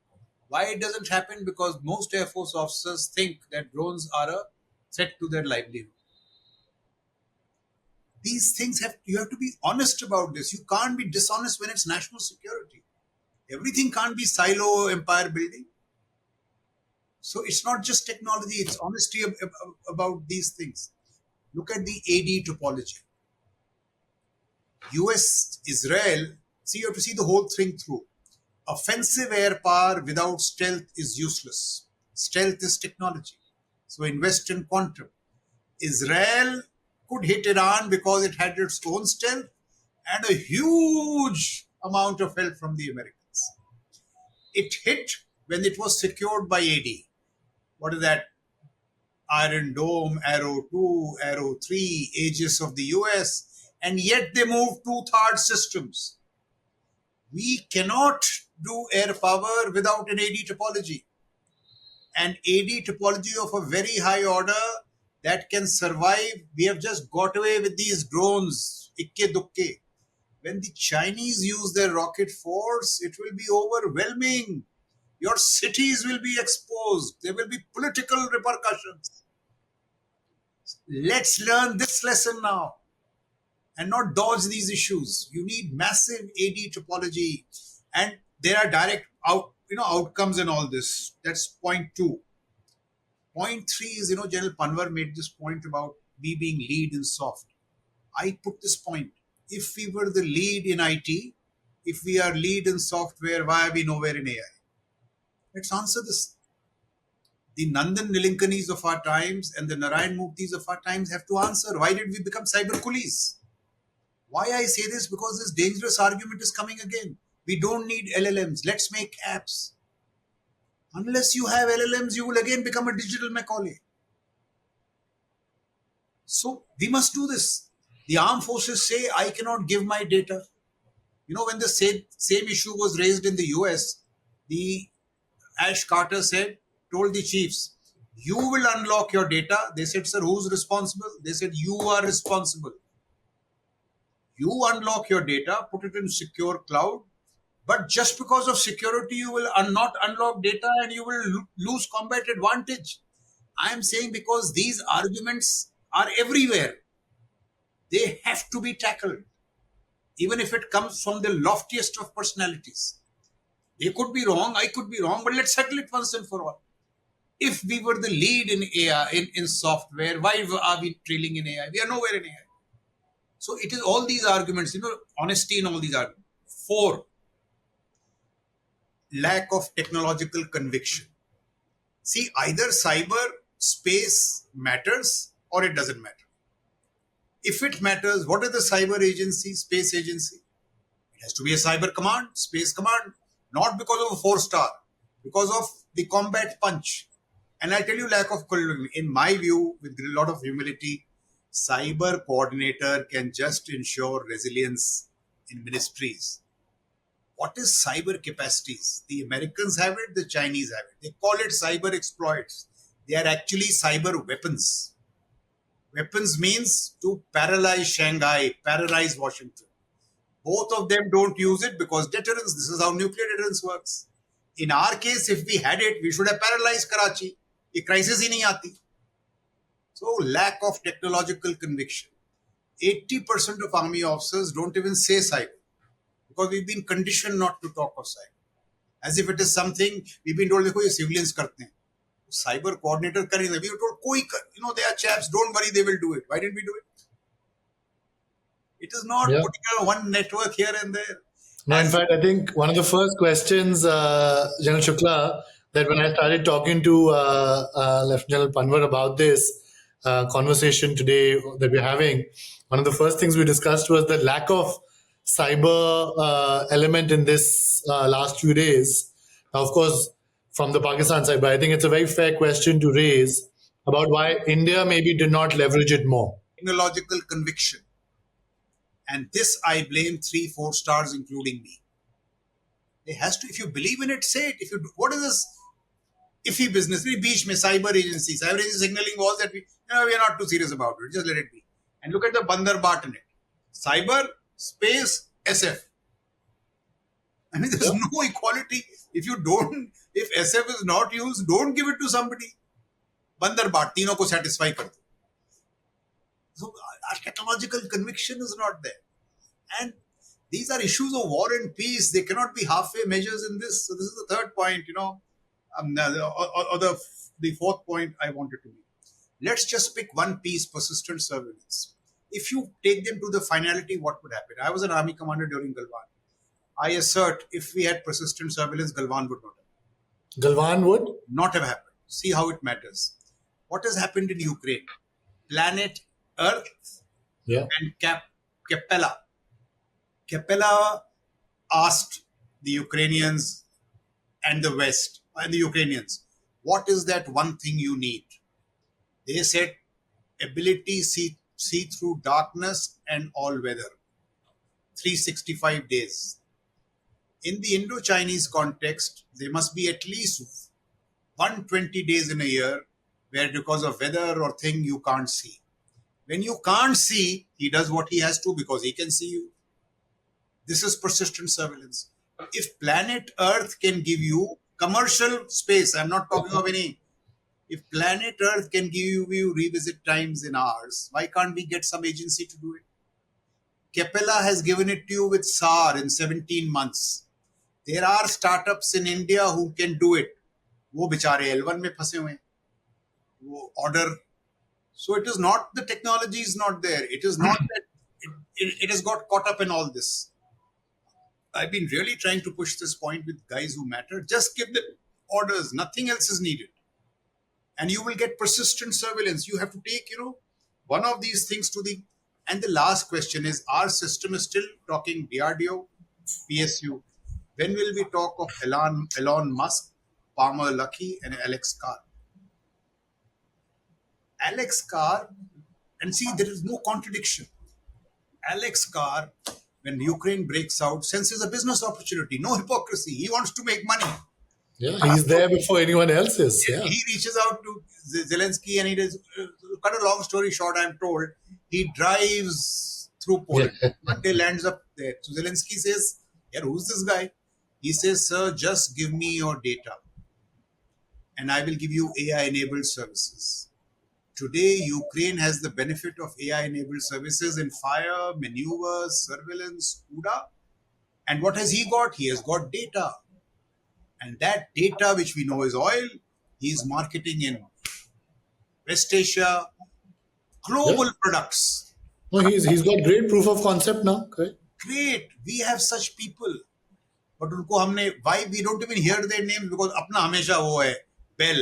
Why it doesn't happen? Because most Air Force officers think that drones are a threat to their livelihood. These things you have to be honest about this. You can't be dishonest when it's national security. Everything can't be silo empire building. So it's not just technology, it's honesty about these things. Look at the AD topology. US, Israel, see, you have to see the whole thing through. Offensive air power without stealth is useless. Stealth is technology. So invest in quantum. Israel could hit Iran because it had its own stealth and a huge amount of help from the Americans. It hit when it was secured by AD. What is that? Iron Dome, Arrow 2, Arrow 3, Aegis of the US, and yet they moved to THAAD systems. We cannot do air power without an AD topology. An AD topology of a very high order that can survive. We have just got away with these drones, ikke dukke. When the Chinese use their rocket force, it will be overwhelming. Your cities will be exposed. There will be political repercussions. Let's learn this lesson now and not dodge these issues. You need massive AD topology, and there are direct outcomes in all this. That's point 2. Point 3 is, General Panwar made this point about we being lead in soft. I put this point. If we were the lead in IT, if we are lead in software, why are we nowhere in AI? Let's answer this. The Nandan Nilankanis of our times and the Narayan Muktis of our times have to answer. Why did we become cyber coolies? Why I say this? Because this dangerous argument is coming again. We don't need LLMs. Let's make apps. Unless you have LLMs, you will again become a digital Macaulay. So we must do this. The armed forces say, I cannot give my data. When the same issue was raised in the US, the Ash Carter said, told the chiefs, you will unlock your data. They said, sir, who's responsible? They said, you are responsible. You unlock your data, put it in secure cloud, but just because of security, you will not unlock data and you will lose combat advantage. I am saying because these arguments are everywhere. They have to be tackled, even if it comes from the loftiest of personalities. They could be wrong, I could be wrong, but let's settle it once and for all. If we were the lead in AI, in software, why are we trailing in AI? We are nowhere in AI. So it is all these arguments, honesty in all these arguments. Four, lack of technological conviction. See, either cyber space matters or it doesn't matter. If it matters, what is the cyber agency, space agency? It has to be a cyber command, space command, not because of a four-star, because of the combat punch. And I tell you, lack of in my view, with a lot of humility, cyber coordinator can just ensure resilience in ministries. What is cyber capacities? The Americans have it, the Chinese have it. They call it cyber exploits. They are actually cyber weapons. Weapons means to paralyze Shanghai, paralyze Washington. Both of them don't use it because deterrence, this is how nuclear deterrence works. In our case, if we had it, we should have paralyzed Karachi. A crisis hi nahi aati. So, lack of technological conviction. 80% of army officers don't even say cyber because we've been conditioned not to talk of cyber. As if it is something we've been told, देखो ये civilians करते हैं. Cyber coordinator करेंगे. We were told, they are chaps, don't worry, they will do it. Why didn't we do it? It is not Yeah. putting on one network here and there. No, in fact, I think one of the first questions, General Shukla, that when I started talking to Lieutenant General Panwar about this conversation today that we're having, one of the first things we discussed was the lack of cyber element in this last few days. Now, of course, from the Pakistan side, but I think it's a very fair question to raise about why India maybe did not leverage it more. Technological conviction. And this I blame 3-4 stars, including me. It has to, if you believe in it, say it. If you, what is this iffy business? We beach mein cyber agencies signaling walls that we are not too serious about it. Just let it be. And look at the Bandar Bat in it. Cyber, space, SF. I mean, there's no equality. If SF is not used, don't give it to somebody. Bandar Bat, तीनों को satisfy कर दो. So our technological conviction is not there. And these are issues of war and peace. They cannot be halfway measures in this. So this is the third point, the fourth point I wanted to make. Let's just pick one piece, persistent surveillance. If you take them to the finality, what would happen? I was an army commander during Galwan. I assert if we had persistent surveillance, Galwan would not have. Galwan would? Not have happened. See how it matters. What has happened in Ukraine? Planet Earth and Capella. Capella asked the Ukrainians and the West and the Ukrainians, what is that one thing you need? They said, ability see through darkness and all weather. 365 days. In the Indo-Chinese context, there must be at least 120 days in a year where because of weather or thing you can't see. When you can't see, he does what he has to because he can see you. This is persistent surveillance. If planet Earth can give you commercial space, I'm not talking of any. If planet Earth can give you revisit times in hours, why can't we get some agency to do it? Capella has given it to you with SAR in 17 months. There are startups in India who can do it. वो बेचारे L1 में फंसे हुए हैं. वो order. So it is not the technology is not there. It is not that it has got caught up in all this. I've been really trying to push this point with guys who matter. Just give them orders. Nothing else is needed. And you will get persistent surveillance. You have to take, one of these things to the... And the last question is, our system is still talking DRDO, PSU. When will we talk of Elon Musk, Palmer Luckey, and Alex Carr? Alex Carr, and see, there is no contradiction. Alex Carr, when Ukraine breaks out, senses a business opportunity. No hypocrisy. He wants to make money. Yeah, he's there before anyone else is. Yeah. He reaches out to Zelensky and he does, cut a long story short, I'm told, he drives through Yeah. Poland. One day lands up there. So Zelensky says, yeah, who's this guy? He says, sir, just give me your data and I will give you AI enabled services. Today, Ukraine has the benefit of AI enabled services in fire, maneuvers, surveillance, CUDA. And what has he got? He has got data. And that data, which we know is oil, he is marketing in West Asia, Yeah. global products. No, he's got great proof of concept now. Correct. Great. We have such people. But उनको हमने, why we don't even hear their names? Because अपना हमेशा वो है, Bell.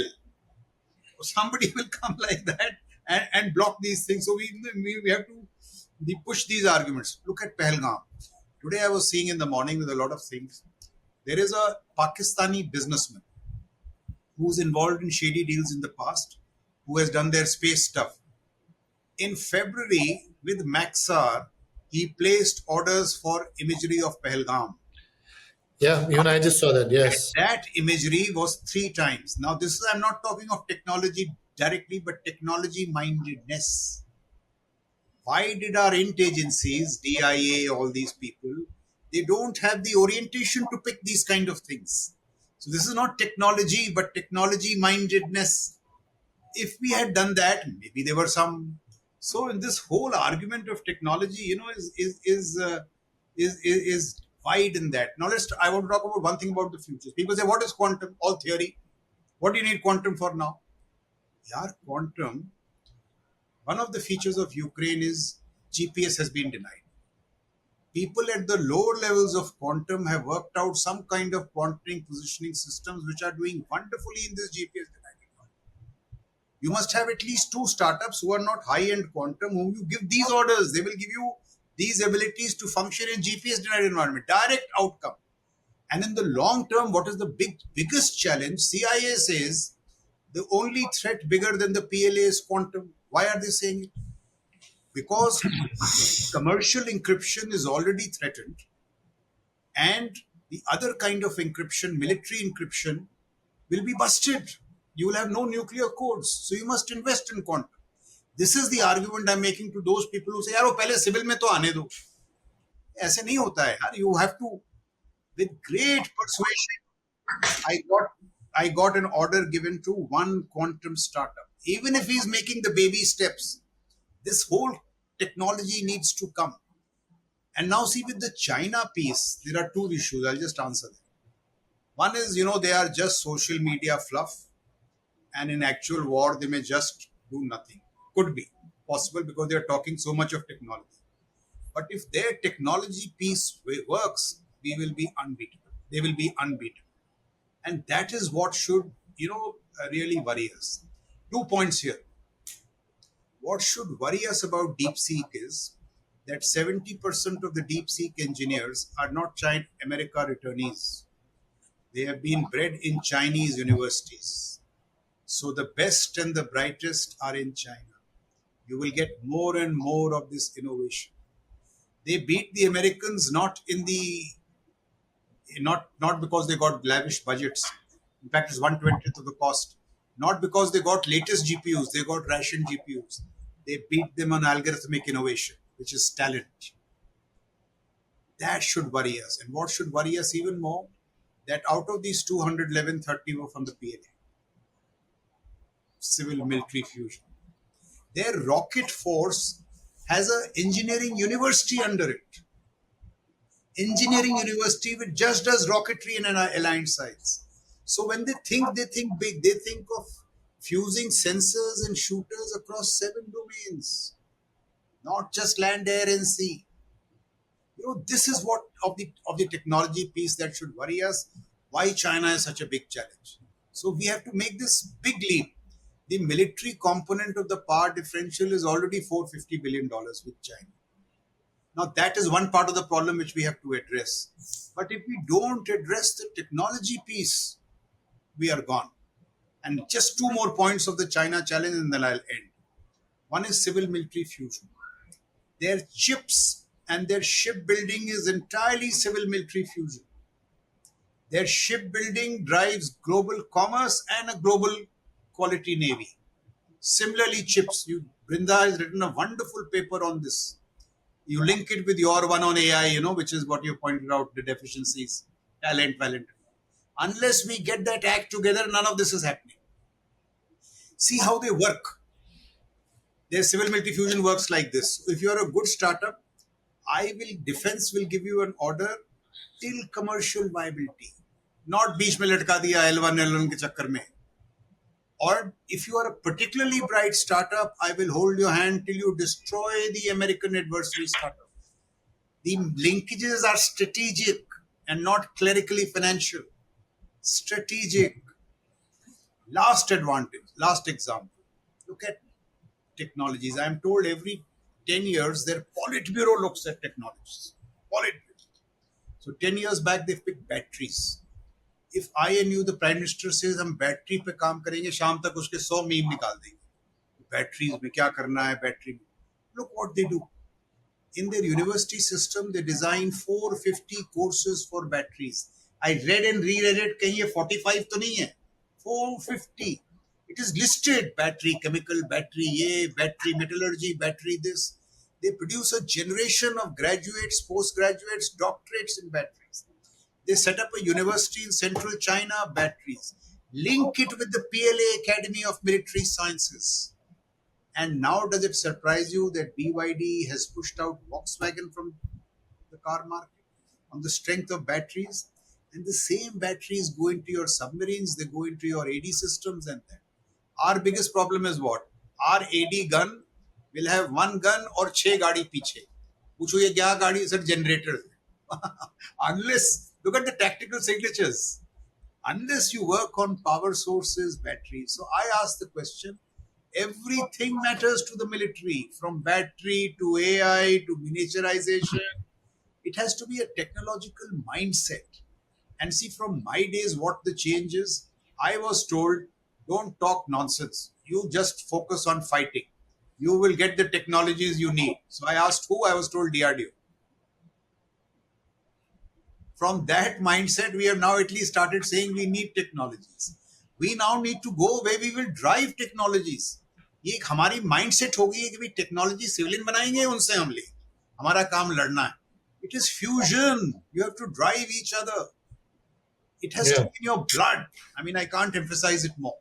Somebody will come like that and block these things. So we have to push these arguments. Look at Pahalgam. Today I was seeing in the morning with a lot of things. There is a Pakistani businessman who's involved in shady deals in the past, who has done their space stuff. In February, with Maxar, he placed orders for imagery of Pahalgam. Yeah, even I just saw that. Yes. That imagery was 3 times. Now, this is, I'm not talking of technology directly, but technology mindedness. Why did our int agencies, DIA, all these people, they don't have the orientation to pick these kind of things? So, this is not technology, but technology mindedness. If we had done that, maybe there were some. So, in this whole argument of technology, is wide in that. Now, I want to talk about one thing about the future. People say, "What is quantum?" All theory. What do you need quantum for now? Yeah, quantum. One of the features of Ukraine is GPS has been denied. People at the lower levels of quantum have worked out some kind of quantum positioning systems which are doing wonderfully in this GPS denied environment. You must have at least 2 startups who are not high-end quantum, whom you give these orders. They will give you these abilities to function in GPS denied environment. Direct outcome. And in the long term, what is the biggest challenge? CIA says the only threat bigger than the PLA is quantum. Why are they saying it? Because commercial encryption is already threatened, and the other kind of encryption, military encryption, will be busted. You will have no nuclear codes. So you must invest in quantum. This is the argument I'm making to those people who say, यार वो पहले civil में तो आने दो. ऐसे नहीं होता है यार. You have to, with great persuasion, I got I got an order given to one quantum startup. Even if he's making the baby steps, this whole technology needs to come. And now see with the China piece, there are 2 issues. I'll just answer them. One is, they are just social media fluff, and in actual war, they may just do nothing. Could be possible because they are talking so much of technology. But if their technology piece works, we will be unbeatable. They will be unbeatable. And that is what should, really worry us. 2 points here. What should worry us about DeepSeek is that 70% of the DeepSeek engineers are not China America returnees. They have been bred in Chinese universities. So the best and the brightest are in China. You will get more and more of this innovation. They beat the Americans not because they got lavish budgets. In fact, it's 1/20th of the cost. Not because they got latest GPUs, they got ration GPUs. They beat them on algorithmic innovation, which is talent. That should worry us. And what should worry us even more? That out of these 211, 30 were from the PLA, civil military fusion. Their rocket force has an engineering university under it. Engineering university which just does rocketry and aligned sites. So when they think big. They think of fusing sensors and shooters across 7 domains, not just land, air, and sea. This is what of the technology piece that should worry us. Why China is such a big challenge. So we have to make this big leap. The military component of the power differential is already $450 billion with China. Now, that is one part of the problem which we have to address. But if we don't address the technology piece, we are gone. And just 2 more points of the China challenge, and then I'll end. One is civil military fusion. Their chips and their shipbuilding is entirely civil military fusion. Their shipbuilding drives global commerce and a global quality navy. Similarly, chips. Brinda has written a wonderful paper on this. You link it with your one on AI, which is what you pointed out, the deficiencies, talent. Unless we get that act together, none of this is happening. See how they work. Their civil military fusion works like this. If you're a good startup, defense will give you an order till commercial viability. Not beach mein latka diya L1 L1 ke chakkar mein. Or if you are a particularly bright startup, I will hold your hand till you destroy the American adversary startup. The linkages are strategic and not clerically financial. Strategic. Last advantage, last example. Look at technologies. I am told every 10 years their Politburo looks at technologies. Politburo. So 10 years back they picked batteries. If I and you, the Prime Minister says हम battery पे काम करेंगे, शाम तक उसके 100 meme निकाल देंगे. Batteries में क्या करना है बैटरी में. Look what they do. In their university system, they design 450 courses for batteries. I read and reread it. कहीं ये 45 तो नहीं है. 450. It is listed. Battery, chemical, battery, battery, metallurgy, battery, this. They produce a generation of graduates, postgraduates, doctorates in batteries. They set up a university in central China, batteries. Link it with the PLA Academy of Military Sciences. And now, does it surprise you that BYD has pushed out Volkswagen from the car market on the strength of batteries? And the same batteries go into your submarines, they go into your AD systems, and that. Our biggest problem is what? Our AD gun will have one gun or 6 गाड़ी पीछे. पूछो ये क्या गाड़ी? Sir, generator. Unless, look at the tactical signatures. Unless you work on power sources, batteries. So I ask the question, everything matters to the military, from battery to AI to miniaturization. It has to be a technological mindset. And see, from my days, what the change is, I was told, don't talk nonsense. You just focus on fighting. You will get the technologies you need. So I asked who, I was told DRDO. From that mindset, we have now at least started saying we need technologies. We now need to go where we will drive technologies. ये एक हमारी mindset हो गई है कि भाई technology civilian बनाएंगे उनसे हम ले हमारा काम लड़ना है. It is fusion. You have to drive each other. It has to Yeah. be in your blood. I mean, I can't emphasize it more.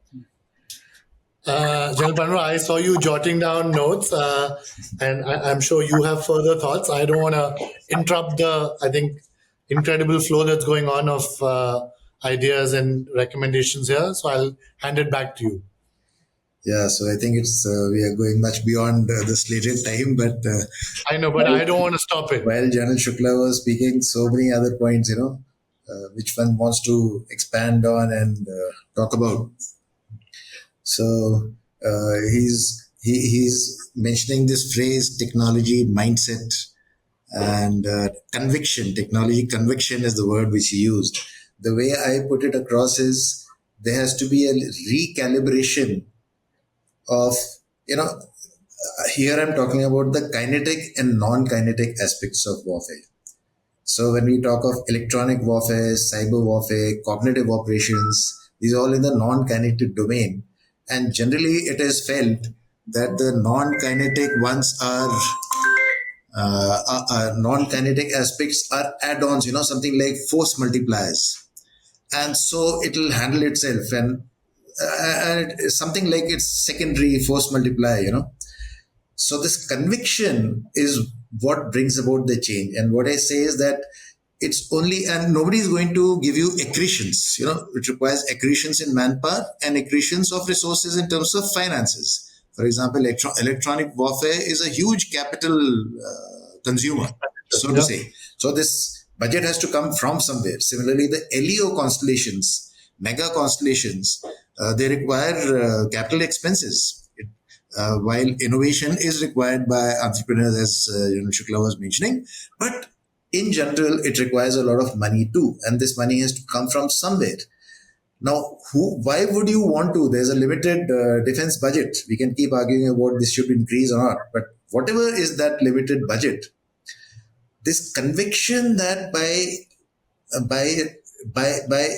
General Panwar, I saw you jotting down notes, and I'm sure you have further thoughts. I don't want to interrupt the, I think, incredible flow that's going on of ideas and recommendations here. So I'll hand it back to you. Yeah, so I think it's we are going much beyond the slated time, but I know, but I don't want to stop it. while General Shukla was speaking, so many other points, which one wants to expand on and talk about. So he's mentioning this phrase technology mindset and conviction. Technology conviction is the word which he used. The way I put it across is there has to be a recalibration of here I'm talking about the kinetic and non-kinetic aspects of warfare. So when we talk of electronic warfare, cyber warfare, cognitive operations, these are all in the non-kinetic domain. And generally it is felt that the non-kinetic ones are non-kinetic aspects are add-ons, something like force multipliers. And so it will handle itself and something like its secondary force multiplier. So this conviction is what brings about the change. And what I say is that it's only, and nobody is going to give you accretions, it requires accretions in manpower and accretions of resources in terms of finances. For example, electronic warfare is a huge capital consumer, so to say. So this budget has to come from somewhere. Similarly, the LEO constellations, mega constellations, they require capital expenses. While innovation is required by entrepreneurs, as Shukla was mentioning, but in general, it requires a lot of money too, and this money has to come from somewhere. Now, why would you want to? There's a limited defense budget. We can keep arguing about this should increase or not, but whatever is that limited budget, this conviction that by by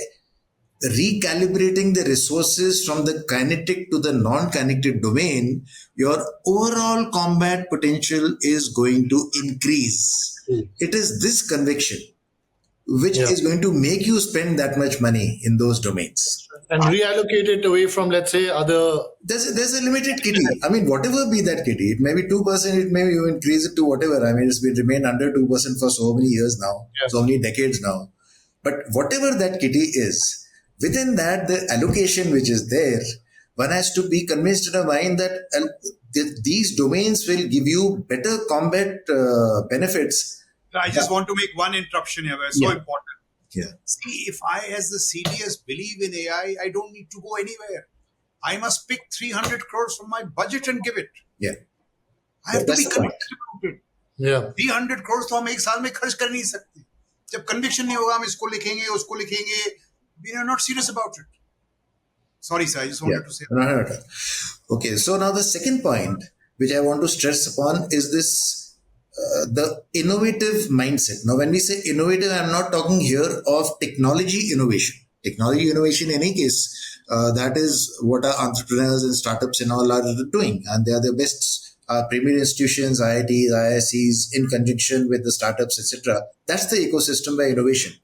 recalibrating the resources from the kinetic to the non-kinetic domain, your overall combat potential is going to increase. It is this conviction which Yeah. is going to make you spend that much money in those domains. And reallocate it away from, let's say, other. There's a limited kitty. I mean, whatever be that kitty, it may be 2%, it may you increase it to whatever. I mean, it's been remained under 2% for so many years now, Yeah. so many decades now. But whatever that kitty is, within that, the allocation which is there, one has to be convinced in a mind that these domains will give you better combat benefits. I just want to make one interruption here, it's so Yeah. important. Yeah. See, if I, as the CDS, believe in AI don't need to go anywhere. I must pick 300 crores from my budget and give it. Yeah. I have to That's be the point. convinced about it. Yeah. 300 crores तो हम एक साल में खर्च कर नहीं सकते. जब conviction नहीं होगा हम इसको लिखेंगे उसको लिखेंगे. We are not serious about it. Sorry, sir. I just wanted to say. No. Okay, so now the second point which I want to stress upon is this the innovative mindset. Now, when we say innovative, I'm not talking here of technology innovation. Technology innovation, in any case, that is what our entrepreneurs and startups and all are doing, and they are the best premier institutions, IITs, ISCs, in conjunction with the startups, etc. That's the ecosystem where innovation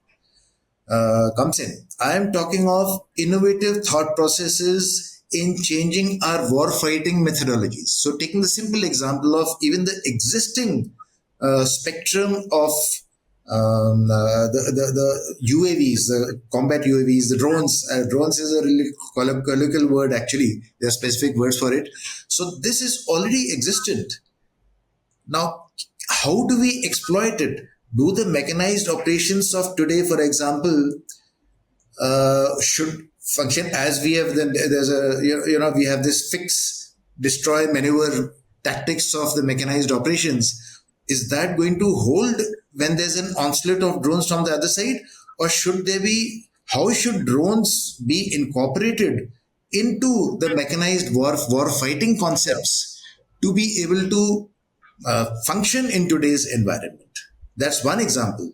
comes in. I am talking of innovative thought processes in changing our war fighting methodologies. So, taking the simple example of even the existing spectrum of the UAVs, the combat UAVs, the drones. Drones is a really colloquial word, actually. There are specific words for it. So, this is already existent. Now, how do we exploit it? Do the mechanized operations of today, for example, should function as we have? Then there's a we have this fix, destroy, maneuver tactics of the mechanized operations. Is that going to hold when there's an onslaught of drones from the other side, or should they be? How should drones be incorporated into the mechanized war fighting concepts to be able to function in today's environment? That's one example.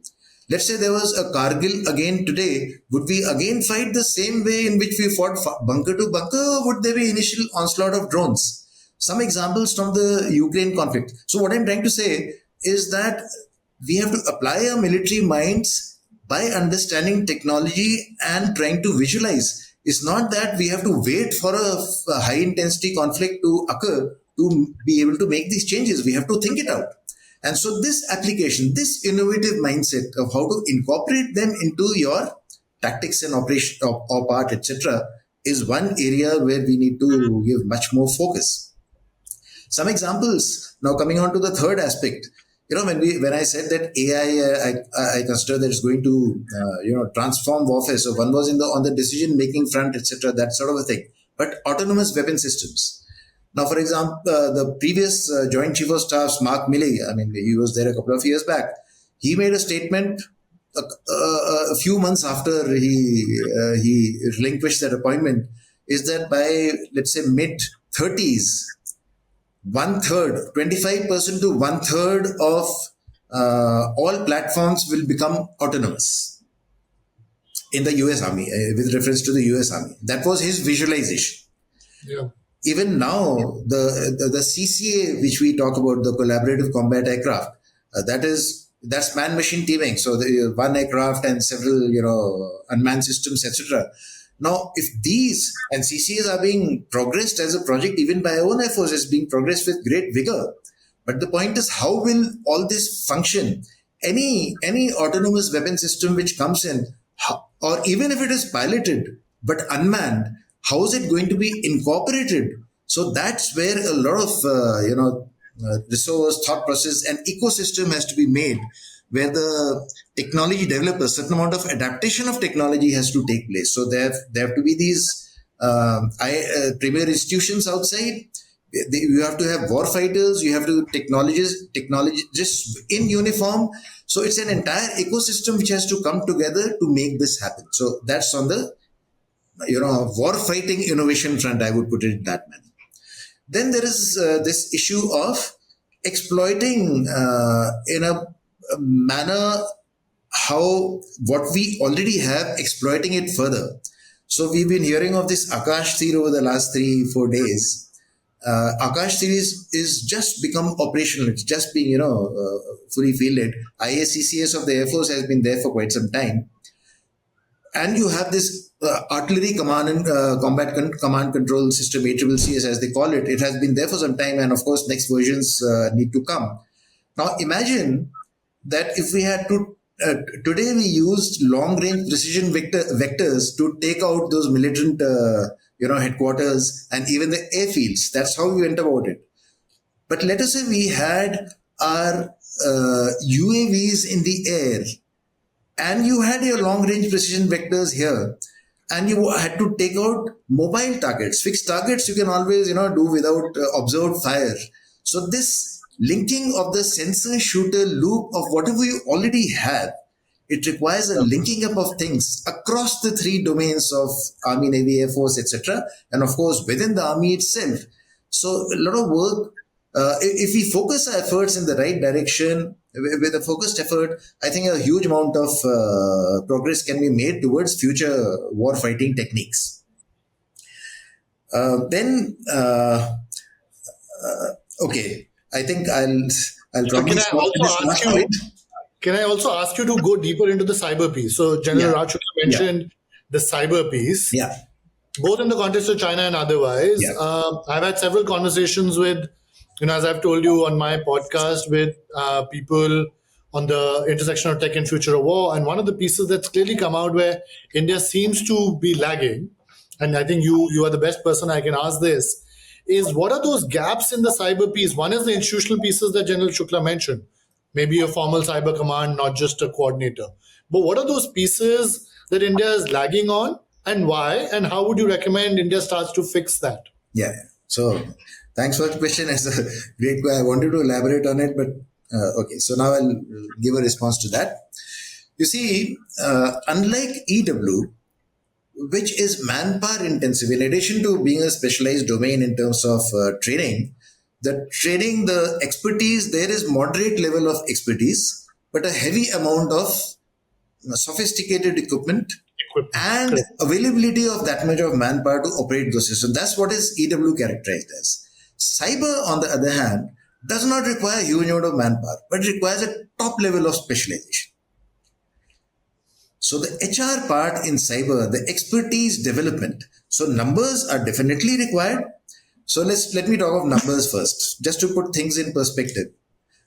Let's say there was a Kargil again today. Would we again fight the same way in which we fought bunker to bunker, or would there be initial onslaught of drones? Some examples from the Ukraine conflict. So what I'm trying to say is that we have to apply our military minds by understanding technology and trying to visualize. It's not that we have to wait for a high intensity conflict to occur to be able to make these changes. We have to think it out. And so this application, this innovative mindset of how to incorporate them into your tactics and operation or part, etc., is one area where we need to give much more focus. Some examples now coming on to the third aspect. When I said that AI, I consider that it's going to transform warfare. So one was on the decision making front, etc., that sort of a thing. But autonomous weapon systems. Now, for example, the previous Joint Chief of Staff, Mark Milley, I mean, he was there a couple of years back. He made a statement a few months after he relinquished that appointment, is that by, let's say, mid-30s, 1/3, 25% to 1/3 of all platforms will become autonomous in the US Army, with reference to the US Army. That was his visualization. Yeah. Even now, the CCA, which we talk about, the collaborative combat aircraft, that's man-machine teaming. So the one aircraft and several unmanned systems, etc. Now, if these and CCAs are being progressed as a project, even by our own Air Force, is being progressed with great vigor. But the point is, how will all this function? Any autonomous weapon system which comes in, or even if it is piloted but unmanned, how is it going to be incorporated? So that's where a lot of resource, thought process, and ecosystem has to be made, where the technology developers, certain amount of adaptation of technology has to take place. So there have to be these premier institutions outside. You have to have war fighters. You have to technologists in uniform. So it's an entire ecosystem which has to come together to make this happen. So that's on the war fighting innovation front, I would put it in that manner. Then there is this issue of exploiting in a manner how what we already have, exploiting it further. So we've been hearing of this Akash Tir over the last 3-4 days. Akash Tir is just become operational. It's just being, fully fielded. IACCS of the Air Force has been there for quite some time. And you have this artillery command and command control system, ACCC as they call it. It has been there for some time, and of course, next versions need to come. Now, imagine that if we had to today we used long range precision vectors to take out those militant headquarters and even the airfields. That's how we went about it. But let us say we had our UAVs in the air, and you had your long range precision vectors here, and you had to take out mobile targets. Fixed targets you can always do without observed fire. So this linking of the sensor shooter loop of whatever you already have, it requires a linking up of things across the three domains of Army, Navy, Air Force, etc., and of course within the Army itself. So a lot of work. If we focus our efforts in the right direction with a focused effort, I think a huge amount of progress can be made towards future war fighting techniques. Okay, I think I'll So probably stop at this last point. can I also ask you to go deeper into the cyber piece? So General Raj Shukla mentioned the cyber piece. Yeah. Both in the context of China and otherwise. Yeah. I've had several conversations with, as I've told you on my podcast, with people on the intersection of tech and future of war. And one of the pieces that's clearly come out where India seems to be lagging, and I think you are the best person I can ask this, is what are those gaps in the cyber piece? One is the institutional pieces that General Shukla mentioned, maybe a formal cyber command, not just a coordinator. But what are those pieces that India is lagging on, and why, and how would you recommend India starts to fix that? Yeah. So thanks for the question. It's a great question. I wanted to elaborate on it, but okay. So now I'll give a response to that. You see, unlike EW, which is manpower intensive, in addition to being a specialized domain in terms of training, the expertise, there is moderate level of expertise, but a heavy amount of sophisticated equipment and availability of that much of manpower to operate those systems. That's what is EW characterized as. Cyber, on the other hand, does not require a huge amount of manpower, but it requires a top level of specialization. So the HR part in cyber, the expertise development. So numbers are definitely required. So let me talk of numbers first, just to put things in perspective.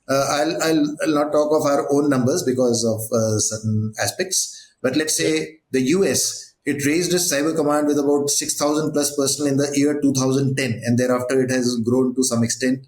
I'll not talk of our own numbers because of certain aspects, but let's say the US, it raised its cyber command with about 6,000 plus personnel in the year 2010, and thereafter it has grown to some extent.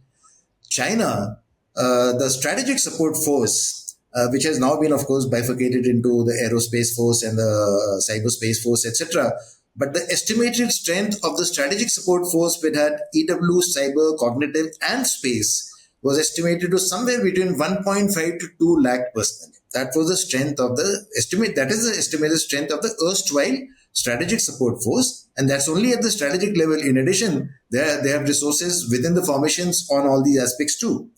China, the strategic support force, which has now been, of course, bifurcated into the aerospace force and the cyberspace force, etc. But the estimated strength of the strategic support force, which had EW, cyber, cognitive, and space, was estimated to somewhere between 1.5 to 2 lakh personnel. That was the strength of the estimate. That is the estimated strength of the erstwhile strategic support force, and that's only at the strategic level. In addition, they have resources within the formations on all these aspects too.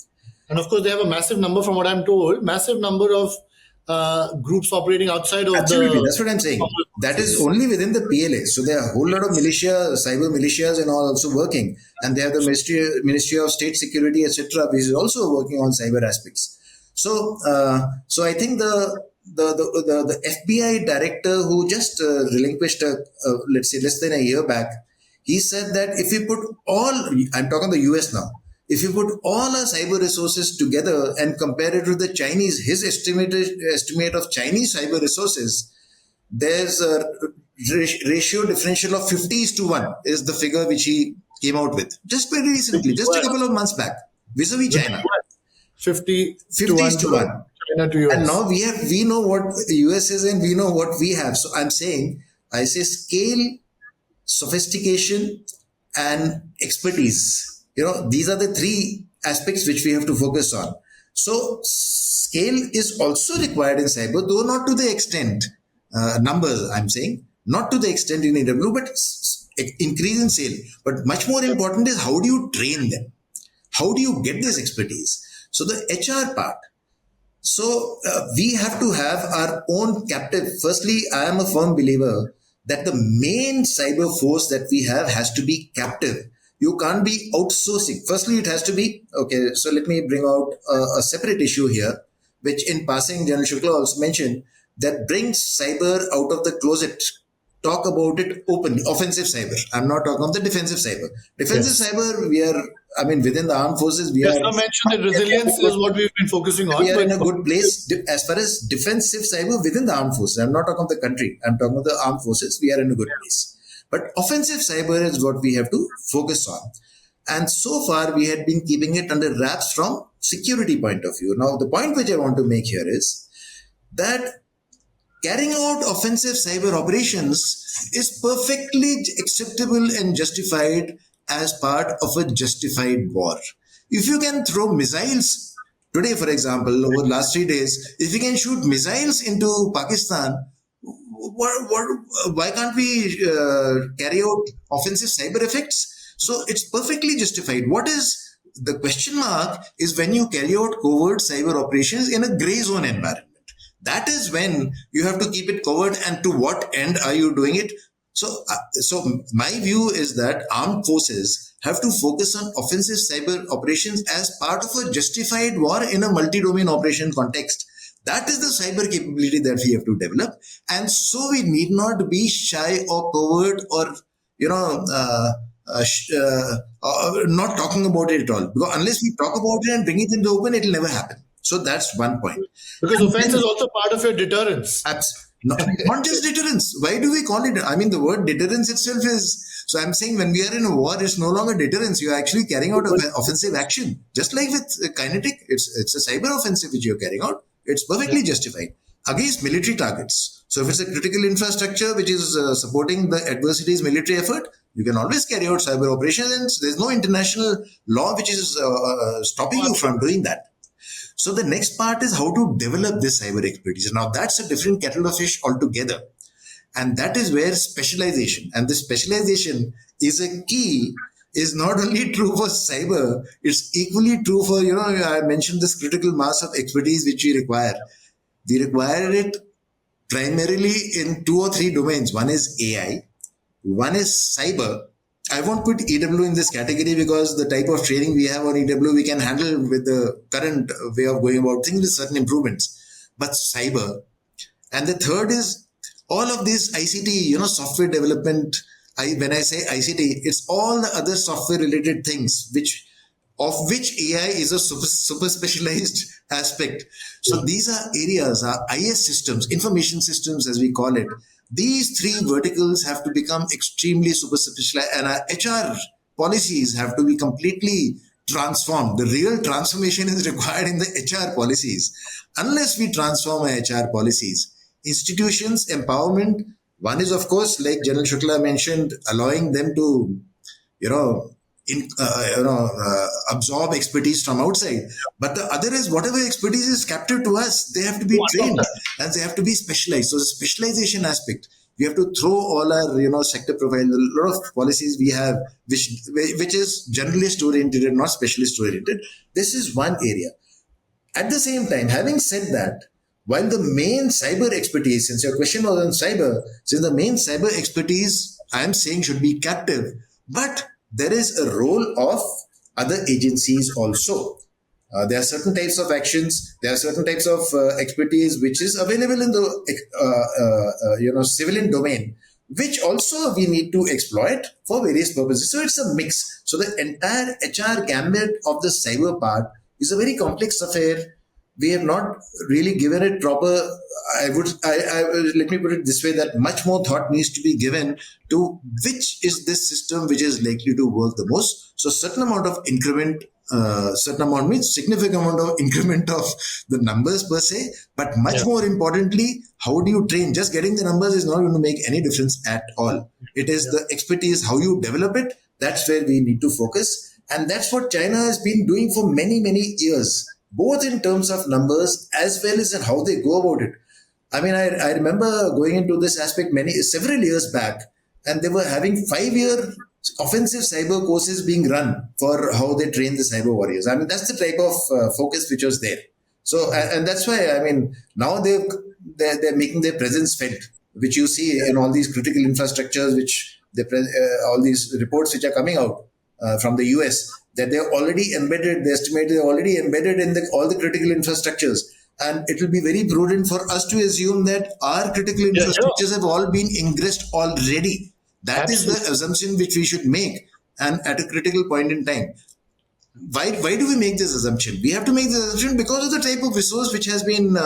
And of course, they have a massive number, from what I'm told, massive number of groups operating outside of Absolutely, that's what I'm saying. That is only within the PLA. So there are a whole lot of militia, cyber militias, and all also working, and they have the Ministry of State Security, etc., which is also working on cyber aspects. So I think the FBI director who just relinquished, let's say less than a year back, he said that if we put all, I'm talking the US now, if you put all our cyber resources together and compare it with the Chinese, his estimate of Chinese cyber resources, there's a ratio differential of 50:1 is the figure which he came out with just very recently, just a couple of months back, vis-a-vis China. 50:1 China to US. And now we know what US is and we know what we have. So I say scale, sophistication, and expertise. These are the three aspects which we have to focus on. So scale is also required in cyber, though not to the extent, numbers I'm saying, not to the extent in EW, but increase in scale. But much more important is how do you train them? How do you get this expertise? So the HR part, So we have to have our own captive. Firstly, I am a firm believer that the main cyber force that we have has to be captive. You can't be outsourcing. Firstly, it has to be okay. So let me bring out a separate issue here, which in passing, General Shukla also mentioned that brings cyber out of the closet. Talk about it openly. Offensive cyber. I'm not talking of the defensive cyber. Defensive Yes. cyber, we are. I mean, within the armed forces, we Yes, are I mentioned that resilience is what we've been focusing we on, are in but a good place as far as defensive cyber within the armed forces. I'm not talking of the country. I'm talking of the armed forces. We are in a good place. But offensive cyber is what we have to focus on. And so far, we had been keeping it under wraps from security point of view. Now, the point which I want to make here is that carrying out offensive cyber operations is perfectly acceptable and justified as part of a justified war. If you can throw missiles today, for example, over the last 3 days, if you can shoot missiles into Pakistan, why can't we carry out offensive cyber effects? So it's perfectly justified. What is the question mark is when you carry out covert cyber operations in a gray zone environment. That is when you have to keep it covered, and to what end are you doing it? So my view is that armed forces have to focus on offensive cyber operations as part of a justified war in a multi-domain operation context. That is the cyber capability that we have to develop, and so we need not be shy or covert or you know not talking about it at all. Because unless we talk about it and bring it in the open, it will never happen. So that's one point. because And offense is then also part of your deterrence. not just deterrence. Why do we call it? I mean, the word deterrence itself is. So I'm saying when we are in a war, it's no longer deterrence. You are actually carrying out offensive action. Just like with kinetic, it's a cyber offensive which you're carrying out. It's Yeah. perfectly justified against military targets. So if it's a critical infrastructure which is supporting the adversary's military effort, you can always carry out cyber operations, and there's no international law which is stopping Oh, you from absolutely. doing that. So the next part is how to develop this cyber expertise. Now that's a different kettle of fish altogether. And that is where specialization, and this specialization is a key, is not only true for cyber, it's equally true for, I mentioned this critical mass of expertise which we require. We require it primarily in two or three domains. One is AI, one is cyber. I won't put EW in this category because the type of training we have on EW we can handle with the current way of going about things with certain improvements. But cyber, and the third is all of this ICT, software development. When I say ICT, it's all the other software related things which AI is a super specialized aspect. So these are areas, our IS systems, information systems as we call it. These three verticals have to become extremely super specialized, and our HR policies have to be completely transformed. The real transformation is required in the HR policies. Unless we transform our HR policies, institutions empowerment. One is, of course, like General Shukla mentioned, allowing them to you know absorb expertise from outside, but the other is whatever expertise is captive to us, they have to be trained and they have to be specialized. So the specialization aspect, we have to throw all our sector profile. A lot of policies we have which is generalist oriented, not specialist oriented. This is one area. At the same time, having said that, while the main cyber expertise, since your question was on cyber, since the main cyber expertise I am saying should be captive, but there is a role of other agencies also. There are certain types of actions, there are certain types of expertise which is available in the civilian domain, which also we need to exploit for various purposes. So it's a mix. So the entire HR gambit of the cyber part is a very complex affair. We have not really given it proper. I let me put it this way: that much more thought needs to be given to which is this system which is likely to work the most. So certain amount of increment, certain amount means significant amount of increment of the numbers per se, but much Yeah. more importantly, how do you train? Just getting the numbers is not going to make any difference at all. It is Yeah. the expertise, how you develop it. That's where we need to focus. And that's what China has been doing for many, many years, both in terms of numbers as well as in how they go about it. I mean, I remember going into this aspect several years back, and they were having 5-year offensive cyber courses being run for how they train the cyber warriors. I mean, that's the type of focus which was there. So, and that's why, I mean, now they're making their presence felt, which you see in all these critical infrastructures, which all these reports which are coming out from the US, that they're already embedded. They estimate they're already embedded in all the critical infrastructures, and it will be very prudent for us to assume that our critical Yeah, sure. infrastructures have all been ingressed already. That is Absolutely. the assumption which we should make, and at a critical point in time. Why do we make this assumption? We have to make this assumption because of the type of resource which has been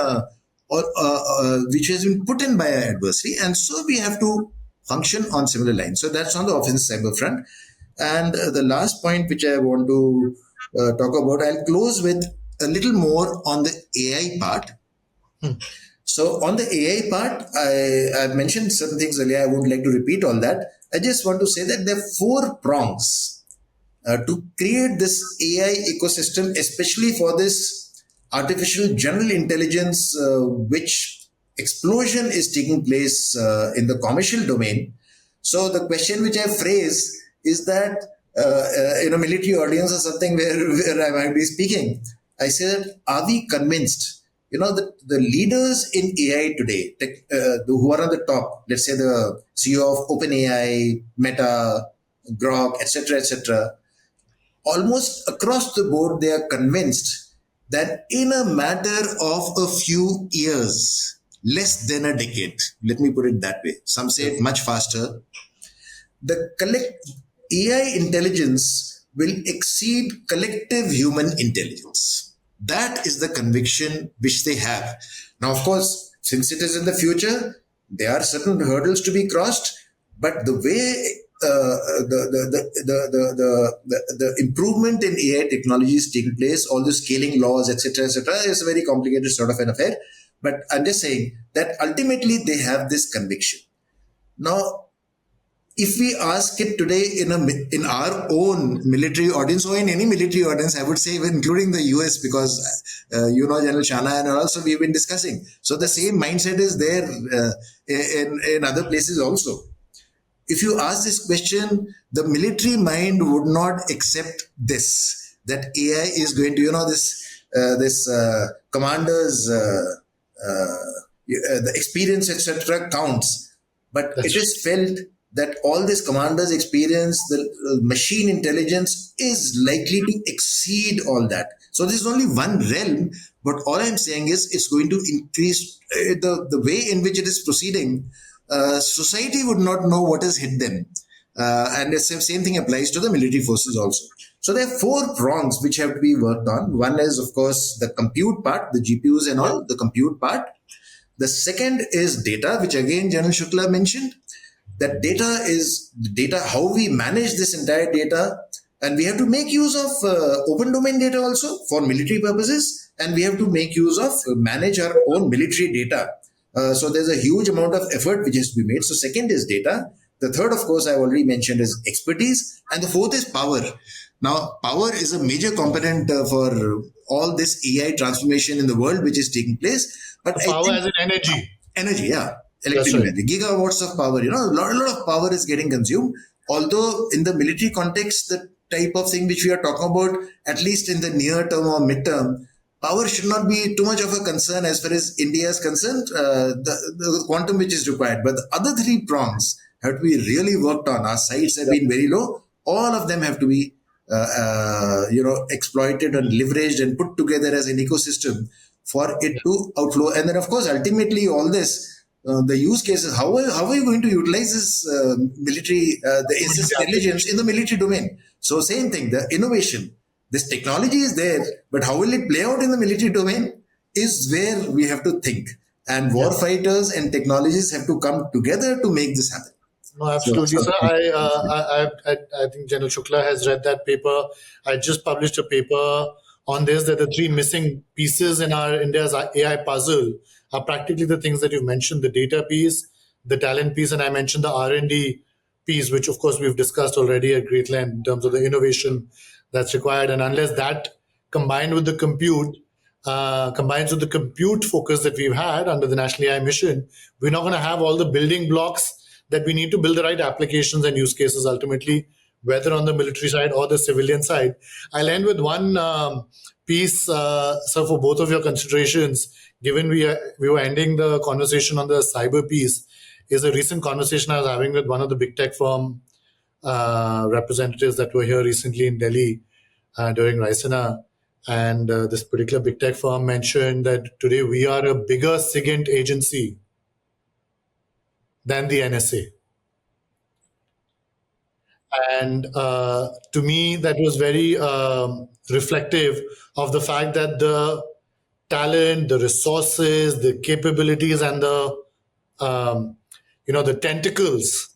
which has been put in by our adversary, and so we have to function on similar lines. So that's on the offensive cyber front. And the last point which I want to talk about, I'll close with a little more on the AI part. So on the AI part, I've mentioned certain things earlier. I wouldn't like to repeat all that. I just want to say that there are four prongs to create this AI ecosystem, especially for this artificial general intelligence, which explosion is taking place in the commercial domain. So the question which I phrase is that in a military audience or something where I might be speaking, I said, are we convinced? The leaders in AI today, who are on the top, let's say the CEO of OpenAI, Meta, Grok, etc., almost across the board, they are convinced that in a matter of a few years, less than a decade, let me put it that way, some say it much faster, the AI intelligence will exceed collective human intelligence. That is the conviction which they have. Now, of course, since it is in the future, there are certain hurdles to be crossed, but the way the improvement in AI technology is taking place, all the scaling laws, etc., is a very complicated sort of an affair. But I'm just saying that ultimately they have this conviction. Now, if we ask it today in our own military audience or in any military audience, I would say, including the US, because General Shana and also we've been discussing. So the same mindset is there in other places also. If you ask this question, the military mind would not accept this, that AI is going to, this commander's the experience, etc., counts. But That's it is felt that all this commander's experience, the machine intelligence is likely to exceed all that. So this is only one realm, but all I'm saying is it's going to increase the way in which it is proceeding. Society would not know what has hit them. And the same thing applies to the military forces also. So there are four prongs which have to be worked on. One is, of course, the compute part, the GPUs and all, the compute part. The second is data, which again General Shukla mentioned. That data is data, how we manage this entire data. And we have to make use of open domain data also for military purposes. And we have to make use of manage our own military data. So there's a huge amount of effort which has to be made. So second is data. The third, of course, I already mentioned is expertise. And the fourth is power. Now, power is a major component for all this AI transformation in the world which is taking place. But I power think as in energy. energy, yeah, That's electrical right. energy, gigawatts of power, a lot of power is getting consumed. Although in the military context, the type of thing which we are talking about, at least in the near term or mid-term, power should not be too much of a concern as far as India is concerned, the quantum which is required. But the other three prongs have to be really worked on. Our sites have been very low. All of them have to be, exploited and leveraged and put together as an ecosystem for it to outflow. And then, of course, ultimately, all this, the use cases, how are you going to utilize this this intelligence in the military domain? So, same thing, the innovation. This technology is there, but how will it play out in the military domain is where we have to think. And war Yeah. fighters and technologies have to come together to make this happen. No, So, absolutely, sir. I think General Shukla has read that paper. I just published a paper on this, that the three missing pieces in our India's AI puzzle are practically the things that you mentioned: the data piece, the talent piece, and I mentioned the R&D piece, which of course we've discussed already at great length in terms of the innovation that's required. And unless that combined with the compute combines with the compute focus that we've had under the National AI mission, we're not going to have all the building blocks that we need to build the right applications and use cases ultimately whether on the military side or the civilian side. I'll end with one piece, sir, for both of your considerations. Given we were ending the conversation on the cyber piece, is a recent conversation I was having with one of the big tech firm representatives that were here recently in Delhi during Raisina. And this particular big tech firm mentioned that today we are a bigger SIGINT agency than the NSA. And to me, that was very reflective of the fact that the talent, the resources, the capabilities, and the the tentacles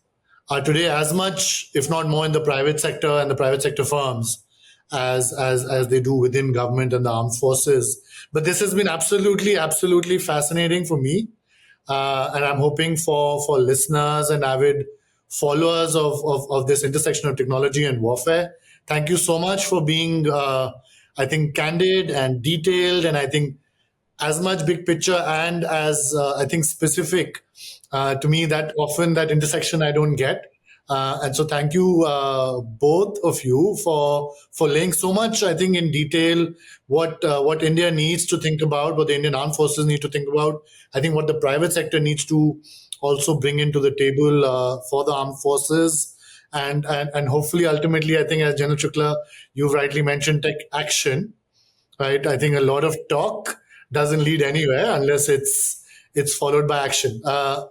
are today as much, if not more, in the private sector and the private sector firms as they do within government and the armed forces. But this has been absolutely fascinating for me, and I'm hoping for listeners and avid followers of this intersection of technology and warfare. Thank you so much for being, I think, candid and detailed, and I think as much big picture and as I think specific to me, that often that intersection I don't get. And so thank you both of you for laying so much, I think, in detail what India needs to think about, what the Indian armed forces need to think about. I think what the private sector needs to also bring into the table for the armed forces. And hopefully, ultimately, I think, as General Shukla, you've rightly mentioned, take action, right? I think a lot of talk doesn't lead anywhere unless it's followed by action.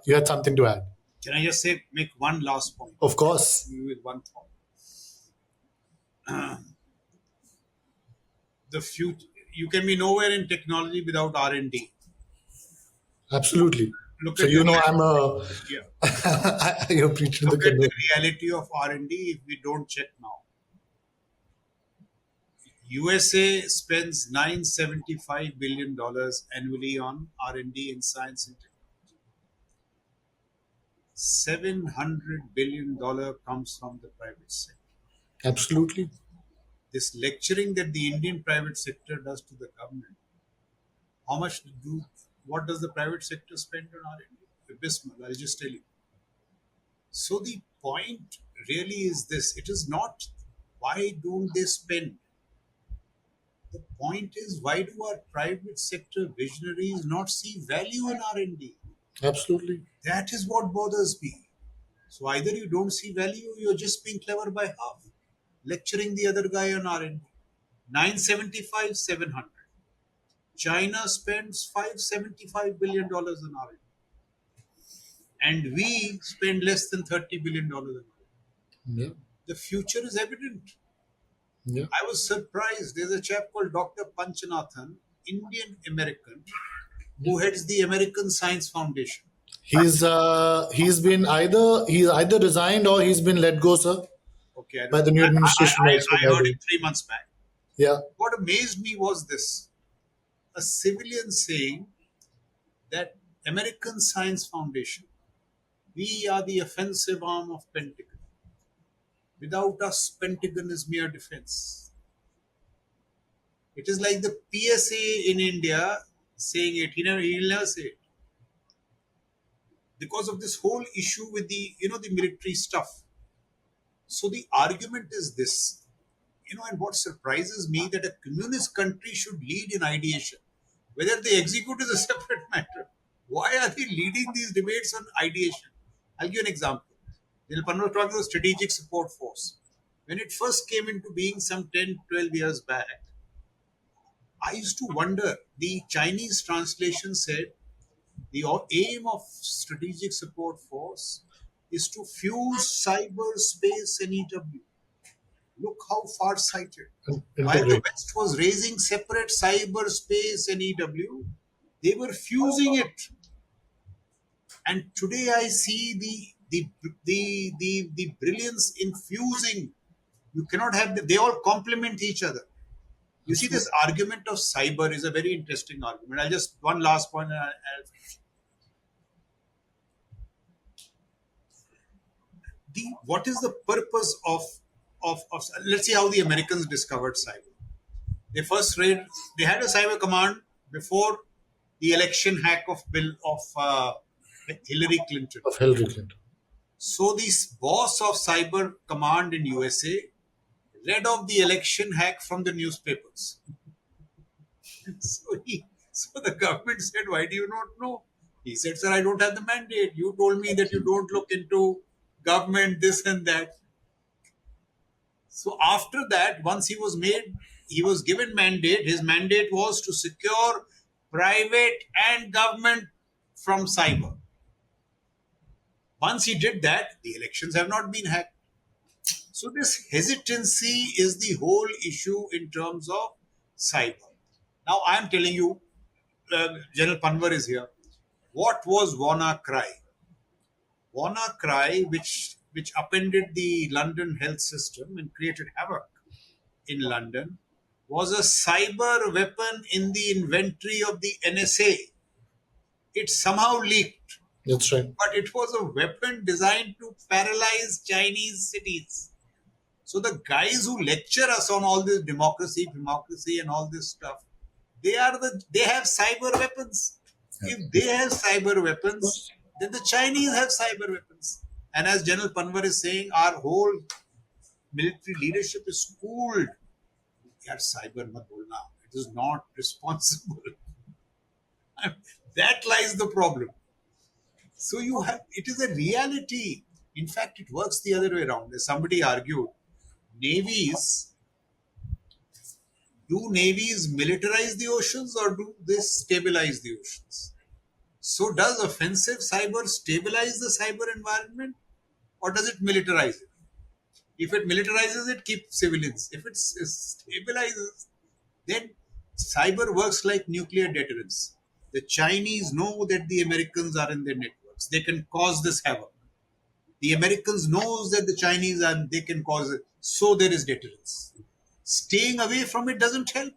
You had something to add, Can I just say, make one last point? of course. With one point. The future, you can be nowhere in technology without R&D. Absolutely. Look So at the I'm a yeah. you're preaching the Look at the convert. reality of R&D if we don't check now. USA spends $975 billion annually on R&D in science and technology. $700 billion comes from the private sector. Absolutely. This lecturing that the Indian private sector does to the government, how much what does the private sector spend on R&D? Abysmal, I'll just tell you. So the point really is this: it is not why don't they spend. The point is, why do our private sector visionaries not see value in R&D? Absolutely. That is what bothers me. So either you don't see value, or you're just being clever by half, lecturing the other guy on R&D. 975, 700. China spends $575 billion on R&D, and we spend less than $30 billion on R&D. Yeah. The future is evident. Yeah. I was surprised. There's a chap called Dr. Panchanathan, Indian American, who heads the American Science Foundation. He's either resigned or he's been let go, sir, Okay, I by don't the know. new administration also, I by heard the it 3 months back. yeah. What amazed me was this: a civilian saying that American Science Foundation, we are the offensive arm of Pentagon. Without us, Pentagon is mere defense. It is like the PSA in India saying it. He'll never say it because of this whole issue with the military stuff. So the argument is this, and what surprises me that a communist country should lead in ideation. Whether they execute is a separate matter. Why are they leading these debates on ideation? I'll give you an example. The Panwar talking about strategic support force. When it first came into being some 10, 12 years back, I used to wonder. The Chinese translation said the aim of strategic support force is to fuse cyberspace and EW. Look how far-sighted. While the Integrate. West was raising separate cyberspace and EW, they were fusing it. And today I see the brilliance in fusing. You cannot have they all complement each other. You see, this Absolutely. argument of cyber is a very interesting argument. I'll just one last point and I'll finish. What is the purpose of let's see how the Americans discovered cyber. They first they had a cyber command before the election hack of Hillary Clinton. Of Hillary Clinton. So the boss of cyber command in USA read of the election hack from the newspapers. So the government said, "Why do you not know?" He said, "Sir, I don't have the mandate. You told me that you don't look into government, this and that." So after that, once he was given mandate. His mandate was to secure private and government from cyber. Once he did that, the elections have not been hacked. So this hesitancy is the whole issue in terms of cyber. Now I am telling you, General Panwar is here. What was WannaCry? WannaCry, which upended the London health system and created havoc in London, was a cyber weapon in the inventory of the NSA. It somehow leaked, That's right. but it was a weapon designed to paralyze Chinese cities. So the guys who lecture us on all this democracy, and all this stuff, they have cyber weapons. If they have cyber weapons, then the Chinese have cyber weapons. And as General Panwar is saying, our whole military leadership is schooled. Yaar, cyber mat bolna. It is not responsible. That lies the problem. So it is a reality. In fact, it works the other way around. As somebody argued, navies do navies militarize the oceans or do they stabilize the oceans? So, does offensive cyber stabilize the cyber environment or does it militarize it? If it militarizes it, keep civilians. If it stabilizes, then cyber works like nuclear deterrence. The Chinese know that the Americans are in their networks. They can cause this havoc. The Americans knows that the Chinese are, they can cause it. So there is deterrence. Staying away from it doesn't help.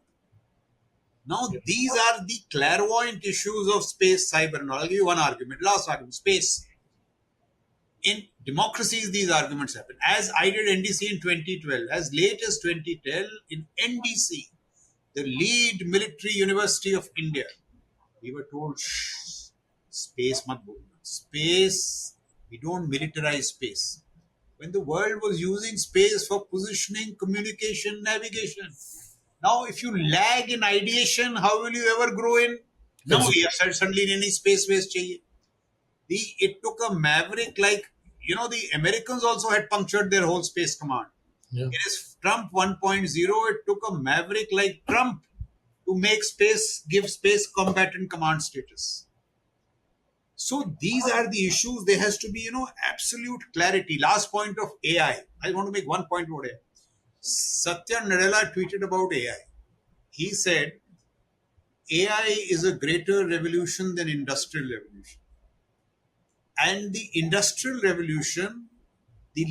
Now, these are the clairvoyant issues of space cyber. And I'll give you one argument, last argument, space. In democracies, these arguments happen. As I did NDC in 2012, as late as 2012, in NDC, the lead military university of India, we were told, shh, space mat bolna. Space, we don't militarize space. When the world was using space for positioning, communication, navigation. Now, if you lag in ideation, how will you ever grow in? No, Exactly. yes, suddenly in any space waste chahiye. It took a maverick like, the Americans also had punctured their whole space command. Yeah. It is Trump 1.0. It took a maverick like Trump to give space combatant command status. So these are the issues. There has to be, absolute clarity. Last point of AI. I want to make one point about AI. Satya Nadella tweeted about AI. He said, AI is a greater revolution than industrial revolution. And the industrial revolution, the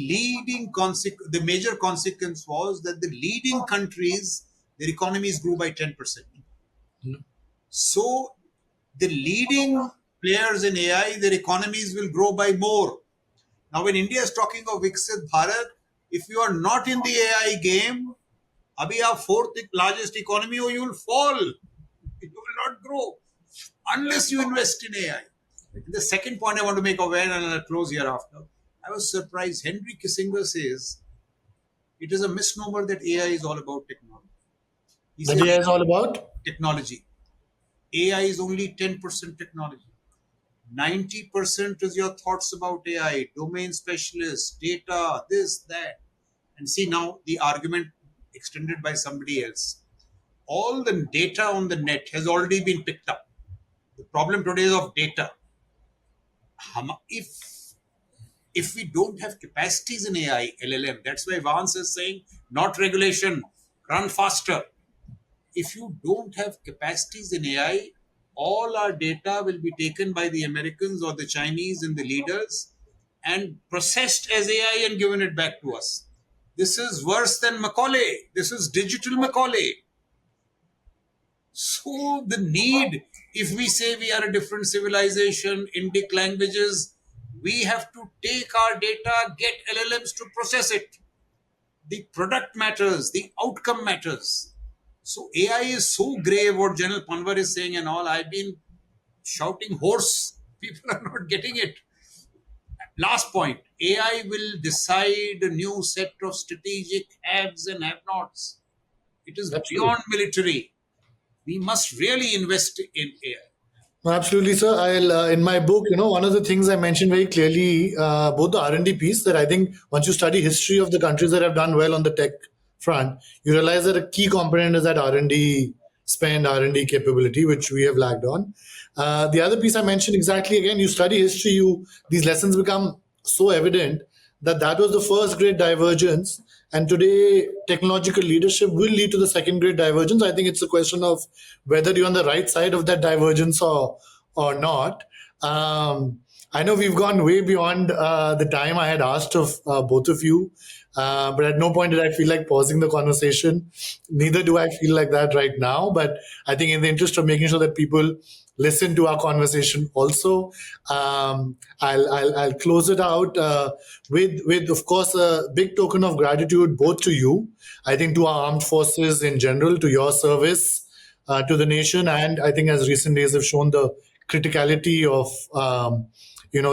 major consequence was that the leading countries, their economies grew by 10%. Yeah. So the leading players in AI, their economies will grow by more. Now, when India is talking of Viksit Bharat, if you are not in the AI game, abhi aap fourth largest economy, or you will fall. You will not grow unless you invest in AI. The second point I want to make aware, and I'll close here after. I was surprised. Henry Kissinger says it is a misnomer that AI is all about technology. He The says day is all about. technology. AI is only 10% technology. 90% is your thoughts about AI, domain specialists, data, this, that. And see now the argument extended by somebody else. All the data on the net has already been picked up. The problem today is of data. If we don't have capacities in AI, LLM, that's why Vance is saying not regulation, run faster. If you don't have capacities in AI, all our data will be taken by the Americans or the Chinese and the leaders and processed as AI and given it back to us. This is worse than Macaulay. This is digital Macaulay. So the need, if we say we are a different civilization, Indic languages, we have to take our data, get LLMs to process it. The product matters, the outcome matters. So AI is so grave, what General Panwar is saying and all. I've been shouting horse. People are not getting it. Last point, AI will decide a new set of strategic haves and have nots. It is Absolutely. beyond military. We must really invest in AI. No, absolutely, sir. I'll in my book, one of the things I mentioned very clearly, both the R&D piece that I think once you study history of the countries that have done well on the tech front, you realize that a key component is that R&D spend, R&D capability, which we have lagged on. The other piece I mentioned exactly again, you study history, these lessons become so evident that was the first great divergence, and today technological leadership will lead to the second great divergence. I think it's a question of whether you're on the right side of that divergence or not. I know we've gone way beyond the time I had asked of both of you, but at no point did I feel like pausing the conversation. Neither do I feel like that right now. But I think, in the interest of making sure that people listen to our conversation, also, I'll close it out with, of course, a big token of gratitude both to you, I think, to our armed forces in general, to your service to the nation, and I think as recent days have shown, the criticality of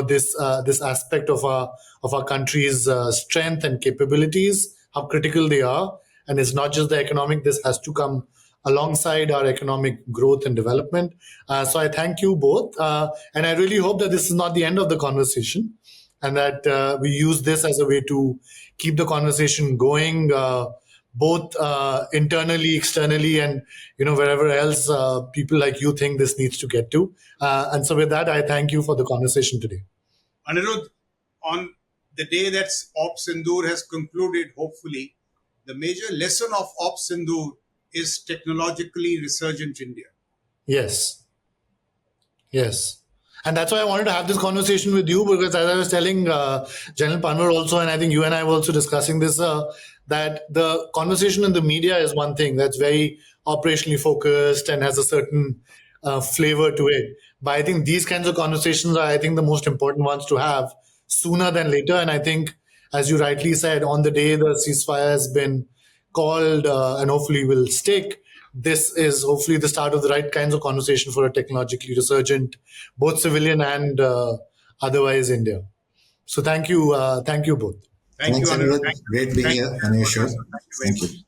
this aspect of our country's strength and capabilities, how critical they are, and it's not just the economic. This has to come alongside our economic growth and development. So I thank you both, and I really hope that this is not the end of the conversation, and that we use this as a way to keep the conversation going, both internally, externally, and wherever else people like you think this needs to get to. And so with that, I thank you for the conversation today. Anirudh, on the day that Op Sindoor has concluded, hopefully, the major lesson of Op Sindoor is technologically resurgent India. Yes. Yes. And that's why I wanted to have this conversation with you, because as I was telling General Panwar also, and I think you and I were also discussing this, that the conversation in the media is one thing that's very operationally focused and has a certain flavor to it. But I think these kinds of conversations are, I think, the most important ones to have sooner than later. And I think, as you rightly said, on the day the ceasefire has been called and hopefully will stick, this is hopefully the start of the right kinds of conversation for a technologically resurgent, both civilian and otherwise, India. So thank you both. Thank you, Thanks, Anirudh. Anirudh. Great being Thank here you on your for show. this. Thank you very Thank you. much.